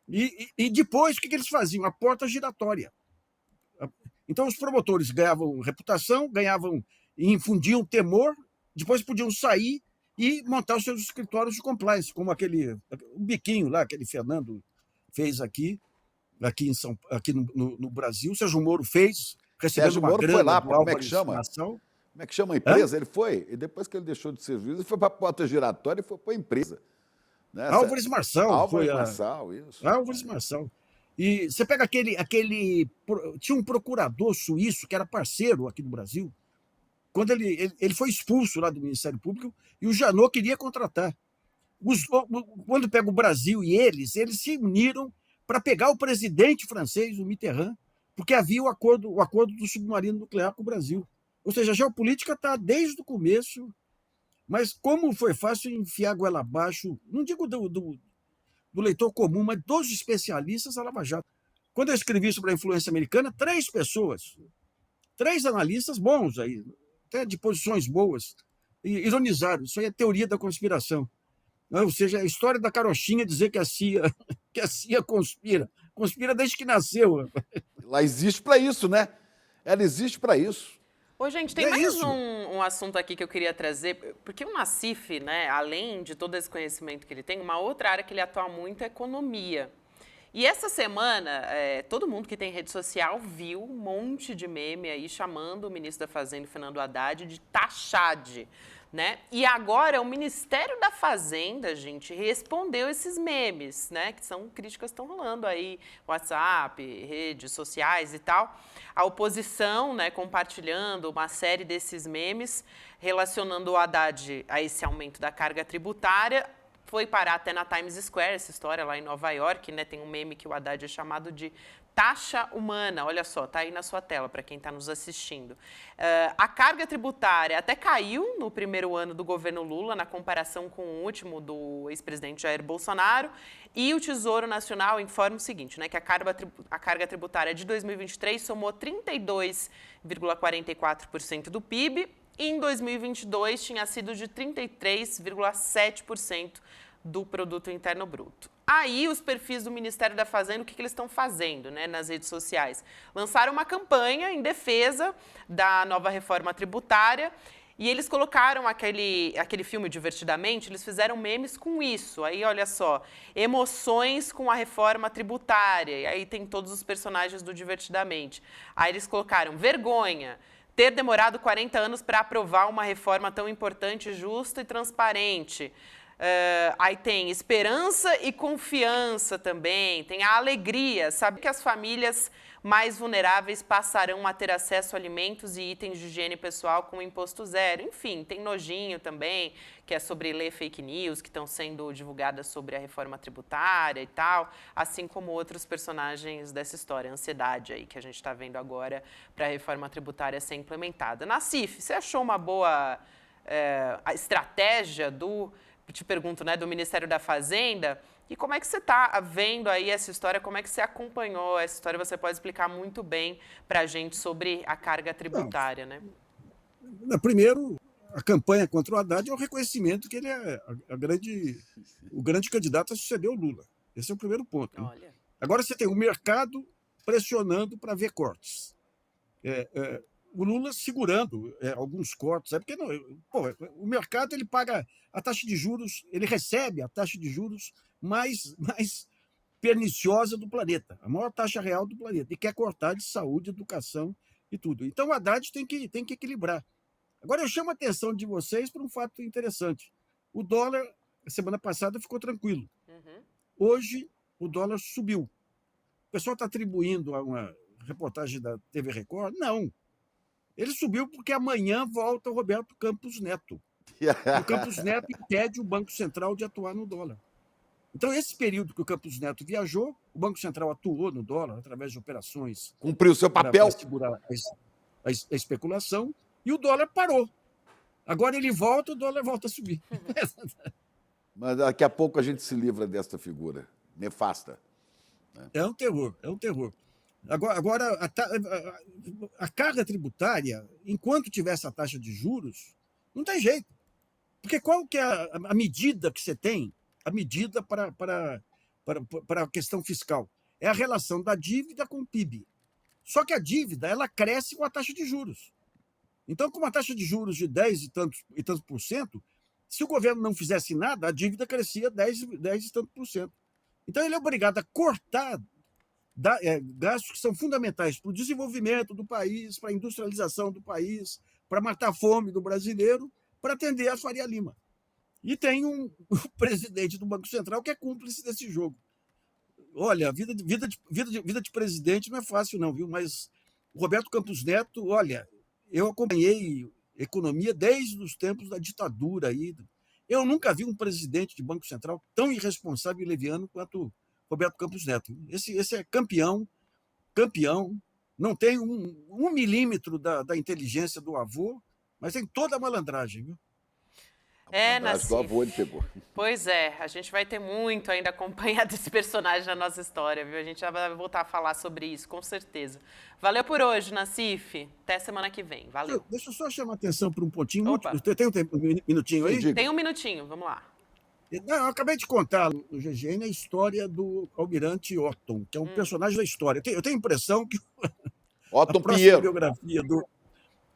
E depois, o que eles faziam? A porta giratória. Então, os promotores ganhavam reputação, e infundiam temor, depois podiam sair e montar os seus escritórios de compliance, como o biquinho lá, aquele Fernando fez aqui no Brasil. O Sérgio Moro fez, recebendo Sérgio uma Moro grana foi lá, do como é que Álvares chama? Marçal. Como é que chama a empresa? Ele foi, e depois que ele deixou de ser juiz, ele foi para a porta giratória e foi para a empresa. Né? Álvares Marçal. Marçal, isso. Álvares Marçal. E você pega tinha um procurador suíço que era parceiro aqui no Brasil, quando ele foi expulso lá do Ministério Público e o Janot queria contratar. Quando pega o Brasil e eles se uniram para pegar o presidente francês, o Mitterrand, porque havia o acordo do submarino nuclear com o Brasil. Ou seja, a geopolítica está desde o começo, mas como foi fácil enfiar a goela abaixo, não digo do leitor comum, mas dos especialistas da Lava Jato. Quando eu escrevi sobre a influência americana, 3 pessoas, 3 analistas bons, aí, até de posições boas, ironizaram. Isso aí é teoria da conspiração. Ou seja, a história da carochinha dizer que a CIA conspira desde que nasceu. Ela existe para isso, né? Ela existe para isso. Ô, gente, tem mais um assunto aqui que eu queria trazer, porque o Nassif, né, além de todo esse conhecimento que ele tem, uma outra área que ele atua muito é economia. E essa semana, todo mundo que tem rede social viu um monte de meme aí chamando o ministro da Fazenda, Fernando Haddad, de taxade, né? E agora o Ministério da Fazenda, gente, respondeu esses memes, né? Que são críticas que estão rolando aí, WhatsApp, redes sociais e tal. A oposição, né, compartilhando uma série desses memes, relacionando o Haddad a esse aumento da carga tributária. Foi parar até na Times Square, essa história lá em Nova York, né? Tem um meme que o Haddad é chamado de taxa humana. Olha só, tá aí na sua tela para quem está nos assistindo. A carga tributária até caiu no primeiro ano do governo Lula, na comparação com o último do ex-presidente Jair Bolsonaro. E o Tesouro Nacional informa o seguinte, né? Que a carga tributária de 2023 somou 32,44% do PIB. E em 2022 tinha sido de 33,7% do Produto Interno Bruto. Aí os perfis do Ministério da Fazenda, o que eles estão fazendo, né, nas redes sociais? Lançaram uma campanha em defesa da nova reforma tributária e eles colocaram aquele filme Divertidamente, eles fizeram memes com isso. Aí, olha só, emoções com a reforma tributária. E aí tem todos os personagens do Divertidamente. Aí eles colocaram vergonha. Ter demorado 40 anos para aprovar uma reforma tão importante, justa e transparente. Aí tem esperança e confiança também, tem a alegria, sabe que as famílias mais vulneráveis passarão a ter acesso a alimentos e itens de higiene pessoal com imposto zero. Enfim, tem nojinho também, que é sobre ler fake news que estão sendo divulgadas sobre a reforma tributária e tal, assim como outros personagens dessa história, a ansiedade aí que a gente está vendo agora para a reforma tributária ser implementada. Nassif, você achou uma boa a estratégia te pergunto, né, do Ministério da Fazenda? E como é que você está vendo aí essa história? Como é que você acompanhou essa história? Você pode explicar muito bem para a gente sobre a carga tributária, né? Primeiro, a campanha contra o Haddad é o reconhecimento que ele é o grande candidato a suceder o Lula. Esse é o primeiro ponto. Né? Olha. Agora você tem o mercado pressionando para ver cortes. O Lula segurando alguns cortes, porque o mercado ele paga a taxa de juros, ele recebe a taxa de juros mais perniciosa do planeta, a maior taxa real do planeta, e quer cortar de saúde, educação e tudo. Então, o Haddad tem que equilibrar. Agora, eu chamo a atenção de vocês para um fato interessante. O dólar, semana passada, ficou tranquilo. Hoje, o dólar subiu. O pessoal está atribuindo a uma reportagem da TV Record? Não. Ele subiu porque amanhã volta o Roberto Campos Neto. O Campos Neto impede o Banco Central de atuar no dólar. Então, esse período que o Campos Neto viajou, o Banco Central atuou no dólar através de operações... Cumpriu seu papel. Para segurar a especulação, e o dólar parou. Agora ele volta, o dólar volta a subir. Mas daqui a pouco a gente se livra dessa figura nefasta. É um terror, é um terror. Agora a carga tributária, enquanto tiver essa taxa de juros, não tem jeito. Porque qual que é a medida que você tem, a medida para a questão fiscal? É a relação da dívida com o PIB. Só que a dívida ela cresce com a taxa de juros. Então, com uma taxa de juros de 10 e tantos por cento, se o governo não fizesse nada, a dívida crescia 10 e tantos por cento. Então, ele é obrigado a cortar gastos que são fundamentais para o desenvolvimento do país, para a industrialização do país, para matar a fome do brasileiro, para atender a Faria Lima. E tem o presidente do Banco Central que é cúmplice desse jogo. Olha, a vida de presidente não é fácil, não, viu? Mas o Roberto Campos Neto, olha, eu acompanhei economia desde os tempos da ditadura aí. Eu nunca vi um presidente de Banco Central tão irresponsável e leviano quanto Roberto Campos Neto. Esse é campeão, não tem um milímetro da inteligência do avô, mas tem toda a malandragem, viu? Nassif. Do avô ele pegou. Pois é, a gente vai ter muito ainda acompanhado esse personagem na nossa história, viu? A gente já vai voltar a falar sobre isso, com certeza. Valeu por hoje, Nassif. Até semana que vem. Valeu. Deixa eu só chamar a atenção para um pontinho. Opa. Tem um minutinho aí? Tem um minutinho, vamos lá. Não, eu acabei de contar no GGN a história do almirante Otton, que é um personagem da história. Eu tenho a impressão que Otton Pinheiro.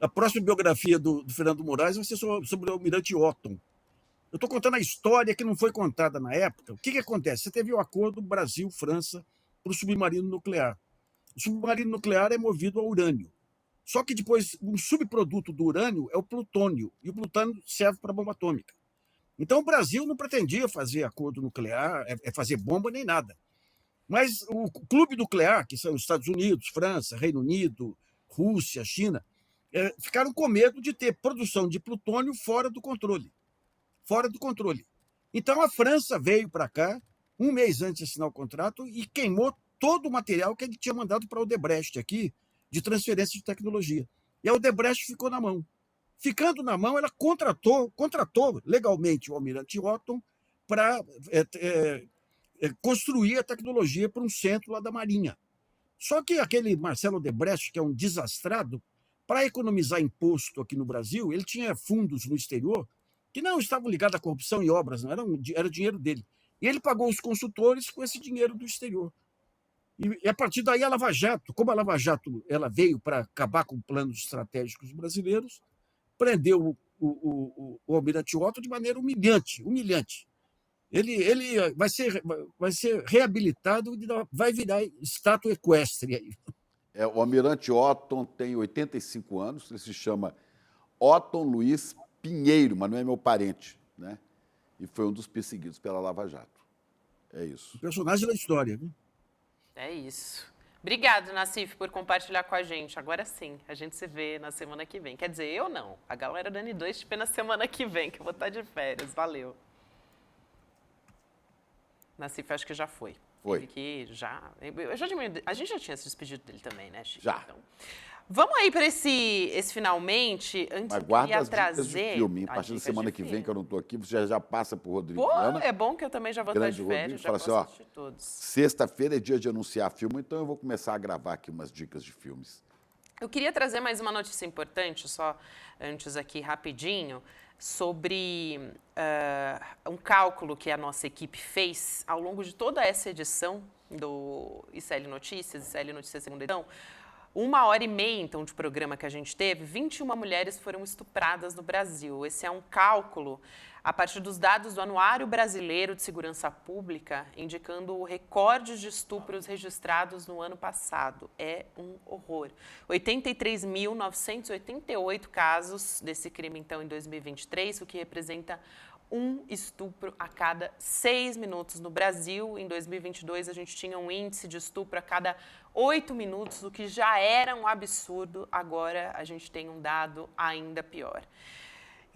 A próxima biografia do Fernando Moraes vai ser sobre o almirante Otton. Eu estou contando a história que não foi contada na época. O que acontece? Você teve o acordo Brasil-França para o submarino nuclear. O submarino nuclear é movido a urânio. Só que depois, um subproduto do urânio é o plutônio, e o plutônio serve para bomba atômica. Então, o Brasil não pretendia fazer acordo nuclear, fazer bomba nem nada. Mas o clube nuclear, que são os Estados Unidos, França, Reino Unido, Rússia, China, ficaram com medo de ter produção de plutônio fora do controle. Então, a França veio para cá, um mês antes de assinar o contrato, e queimou todo o material que ele tinha mandado para a Odebrecht aqui, de transferência de tecnologia. E a Odebrecht ficou na mão. Ficando na mão, ela contratou legalmente o almirante Otton para construir a tecnologia para um centro lá da Marinha. Só que aquele Marcelo Odebrecht, que é um desastrado, para economizar imposto aqui no Brasil, ele tinha fundos no exterior que não estavam ligados à corrupção e obras, não, era dinheiro dele. E ele pagou os consultores com esse dinheiro do exterior. E a partir daí a Lava Jato, como a Lava Jato ela veio para acabar com planos estratégicos brasileiros, prendeu o almirante Otton de maneira humilhante. Ele vai ser reabilitado e vai virar estátua equestre aí. O almirante Otton tem 85 anos, ele se chama Otton Luiz Pinheiro, mas não é meu parente, né? E foi um dos perseguidos pela Lava Jato. É isso. O personagem da história, viu? É isso. Obrigado, Nassif, por compartilhar com a gente. Agora sim, a gente se vê na semana que vem. Quer dizer, eu não. A galera da N2 te vê na semana que vem, que eu vou estar de férias. Valeu. Nassif, acho que já foi. Foi. A gente já tinha se despedido dele também, né, Chico? Já. Então, vamos aí para esse finalmente. Antes mas guarda eu as dicas de filme. A partir da semana que vem, que eu não estou aqui, você já passa para o Rodrigo. Pô, é bom que eu também já vou estar de férias, já posso assistir todos. Sexta-feira é dia de anunciar filme, então eu vou começar a gravar aqui umas dicas de filmes. Eu queria trazer mais uma notícia importante, só antes aqui rapidinho, sobre um cálculo que a nossa equipe fez ao longo de toda essa edição do ICL Notícias Segunda Edição. 1h30, então, de programa que a gente teve, 21 mulheres foram estupradas no Brasil. Esse é um cálculo a partir dos dados do Anuário Brasileiro de Segurança Pública, indicando o recorde de estupros registrados no ano passado. É um horror. 83.988 casos desse crime, então, em 2023, o que representa um estupro a cada 6 minutos. No Brasil, em 2022, a gente tinha um índice de estupro a cada 8 minutos, o que já era um absurdo. Agora, a gente tem um dado ainda pior.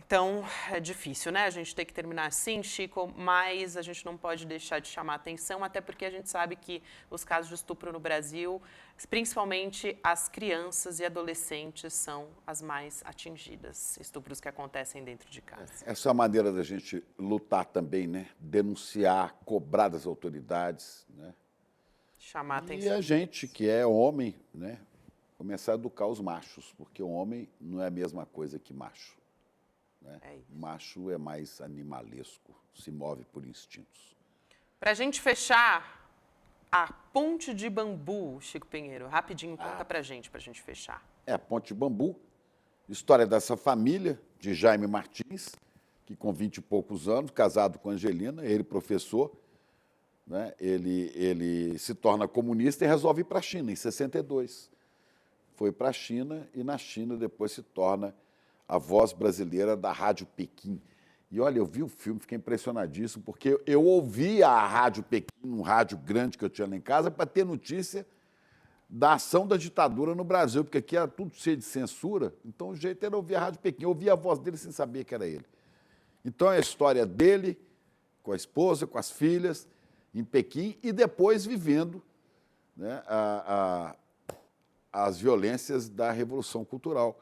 Então, é difícil, né? A gente tem que terminar assim, Chico, mas a gente não pode deixar de chamar atenção, até porque a gente sabe que os casos de estupro no Brasil, principalmente as crianças e adolescentes, são as mais atingidas. Estupros que acontecem dentro de casa. Essa é a maneira da gente lutar também, né? Denunciar, cobrar das autoridades, né? Chamar a E atenção. a gente, que é homem, né, começar a educar os machos, porque o homem não é a mesma coisa que macho. Né? É isso. Macho é mais animalesco, se move por instintos. Pra gente fechar, a Ponte de Bambu, Chico Pinheiro, rapidinho, conta pra gente fechar. É a Ponte de Bambu, história dessa família de Jaime Martins, que com 20 e poucos anos, casado com Angelina, ele professor, né, ele se torna comunista e resolve ir para a China, em 62. Foi para a China e na China depois se torna a voz brasileira da Rádio Pequim. E olha, eu vi o filme, fiquei impressionadíssimo, porque eu ouvia a Rádio Pequim, um rádio grande que eu tinha lá em casa, para ter notícia da ação da ditadura no Brasil, porque aqui era tudo cheio de censura, então o jeito era ouvir a Rádio Pequim. Eu ouvia a voz dele sem saber que era ele. Então é a história dele, com a esposa, com as filhas, em Pequim, e depois vivendo, né, as violências da Revolução Cultural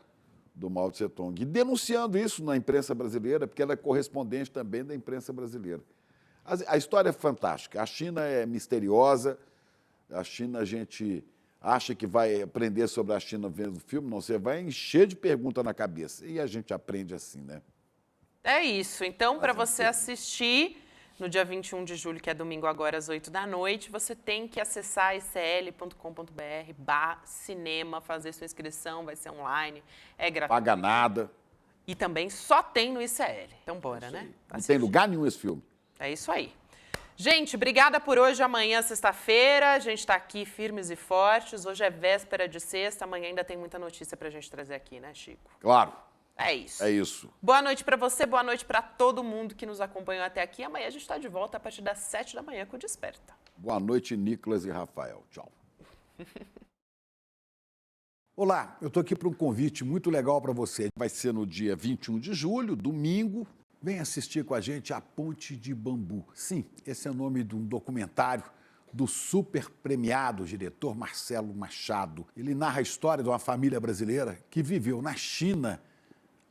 do Mao Tse-tung, e denunciando isso na imprensa brasileira, porque ela é correspondente também da imprensa brasileira. A história é fantástica. A China é misteriosa, a China, a gente acha que vai aprender sobre a China vendo o filme, não, você vai encher de perguntas na cabeça, e a gente aprende assim, né? É isso. Então, para você assistir no dia 21 de julho, que é domingo agora, às 8 da noite, você tem que acessar icl.com.br/cinema, fazer sua inscrição, vai ser online, é gratuito. Paga nada. E também só tem no ICL. Então, bora, né? Não tem lugar nenhum esse filme. É isso aí. Gente, obrigada por hoje. Amanhã, sexta-feira, a gente está aqui firmes e fortes. Hoje é véspera de sexta, amanhã ainda tem muita notícia para a gente trazer aqui, né, Chico? Claro. É isso. É isso. Boa noite para você, boa noite para todo mundo que nos acompanhou até aqui. Amanhã a gente está de volta a partir das 7 da manhã com o Desperta. Boa noite, Nicolas e Rafael. Tchau. Olá, eu estou aqui para um convite muito legal para você. Vai ser no dia 21 de julho, domingo. Vem assistir com a gente A Ponte de Bambu. Sim, esse é o nome de um documentário do super premiado diretor Marcelo Machado. Ele narra a história de uma família brasileira que viveu na China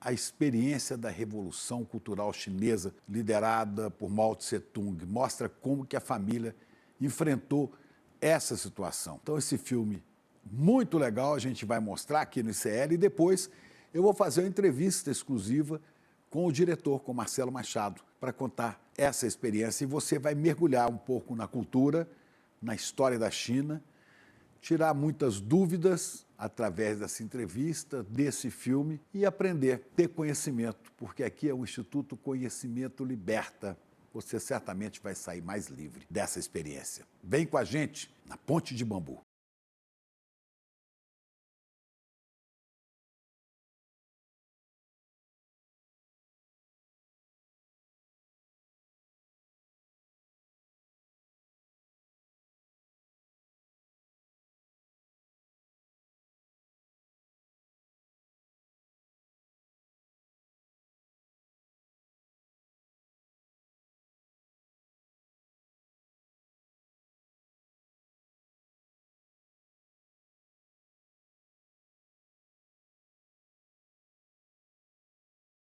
a experiência da Revolução Cultural Chinesa, liderada por Mao Tse-tung. Mostra como que a família enfrentou essa situação. Então, esse filme muito legal, a gente vai mostrar aqui no ICL, e depois eu vou fazer uma entrevista exclusiva com o diretor, com Marcelo Machado, para contar essa experiência, e você vai mergulhar um pouco na cultura, na história da China, tirar muitas dúvidas através dessa entrevista, desse filme, e aprender, ter conhecimento, porque aqui é o Instituto Conhecimento Liberta. Você certamente vai sair mais livre dessa experiência. Vem com a gente na Ponte de Bambu.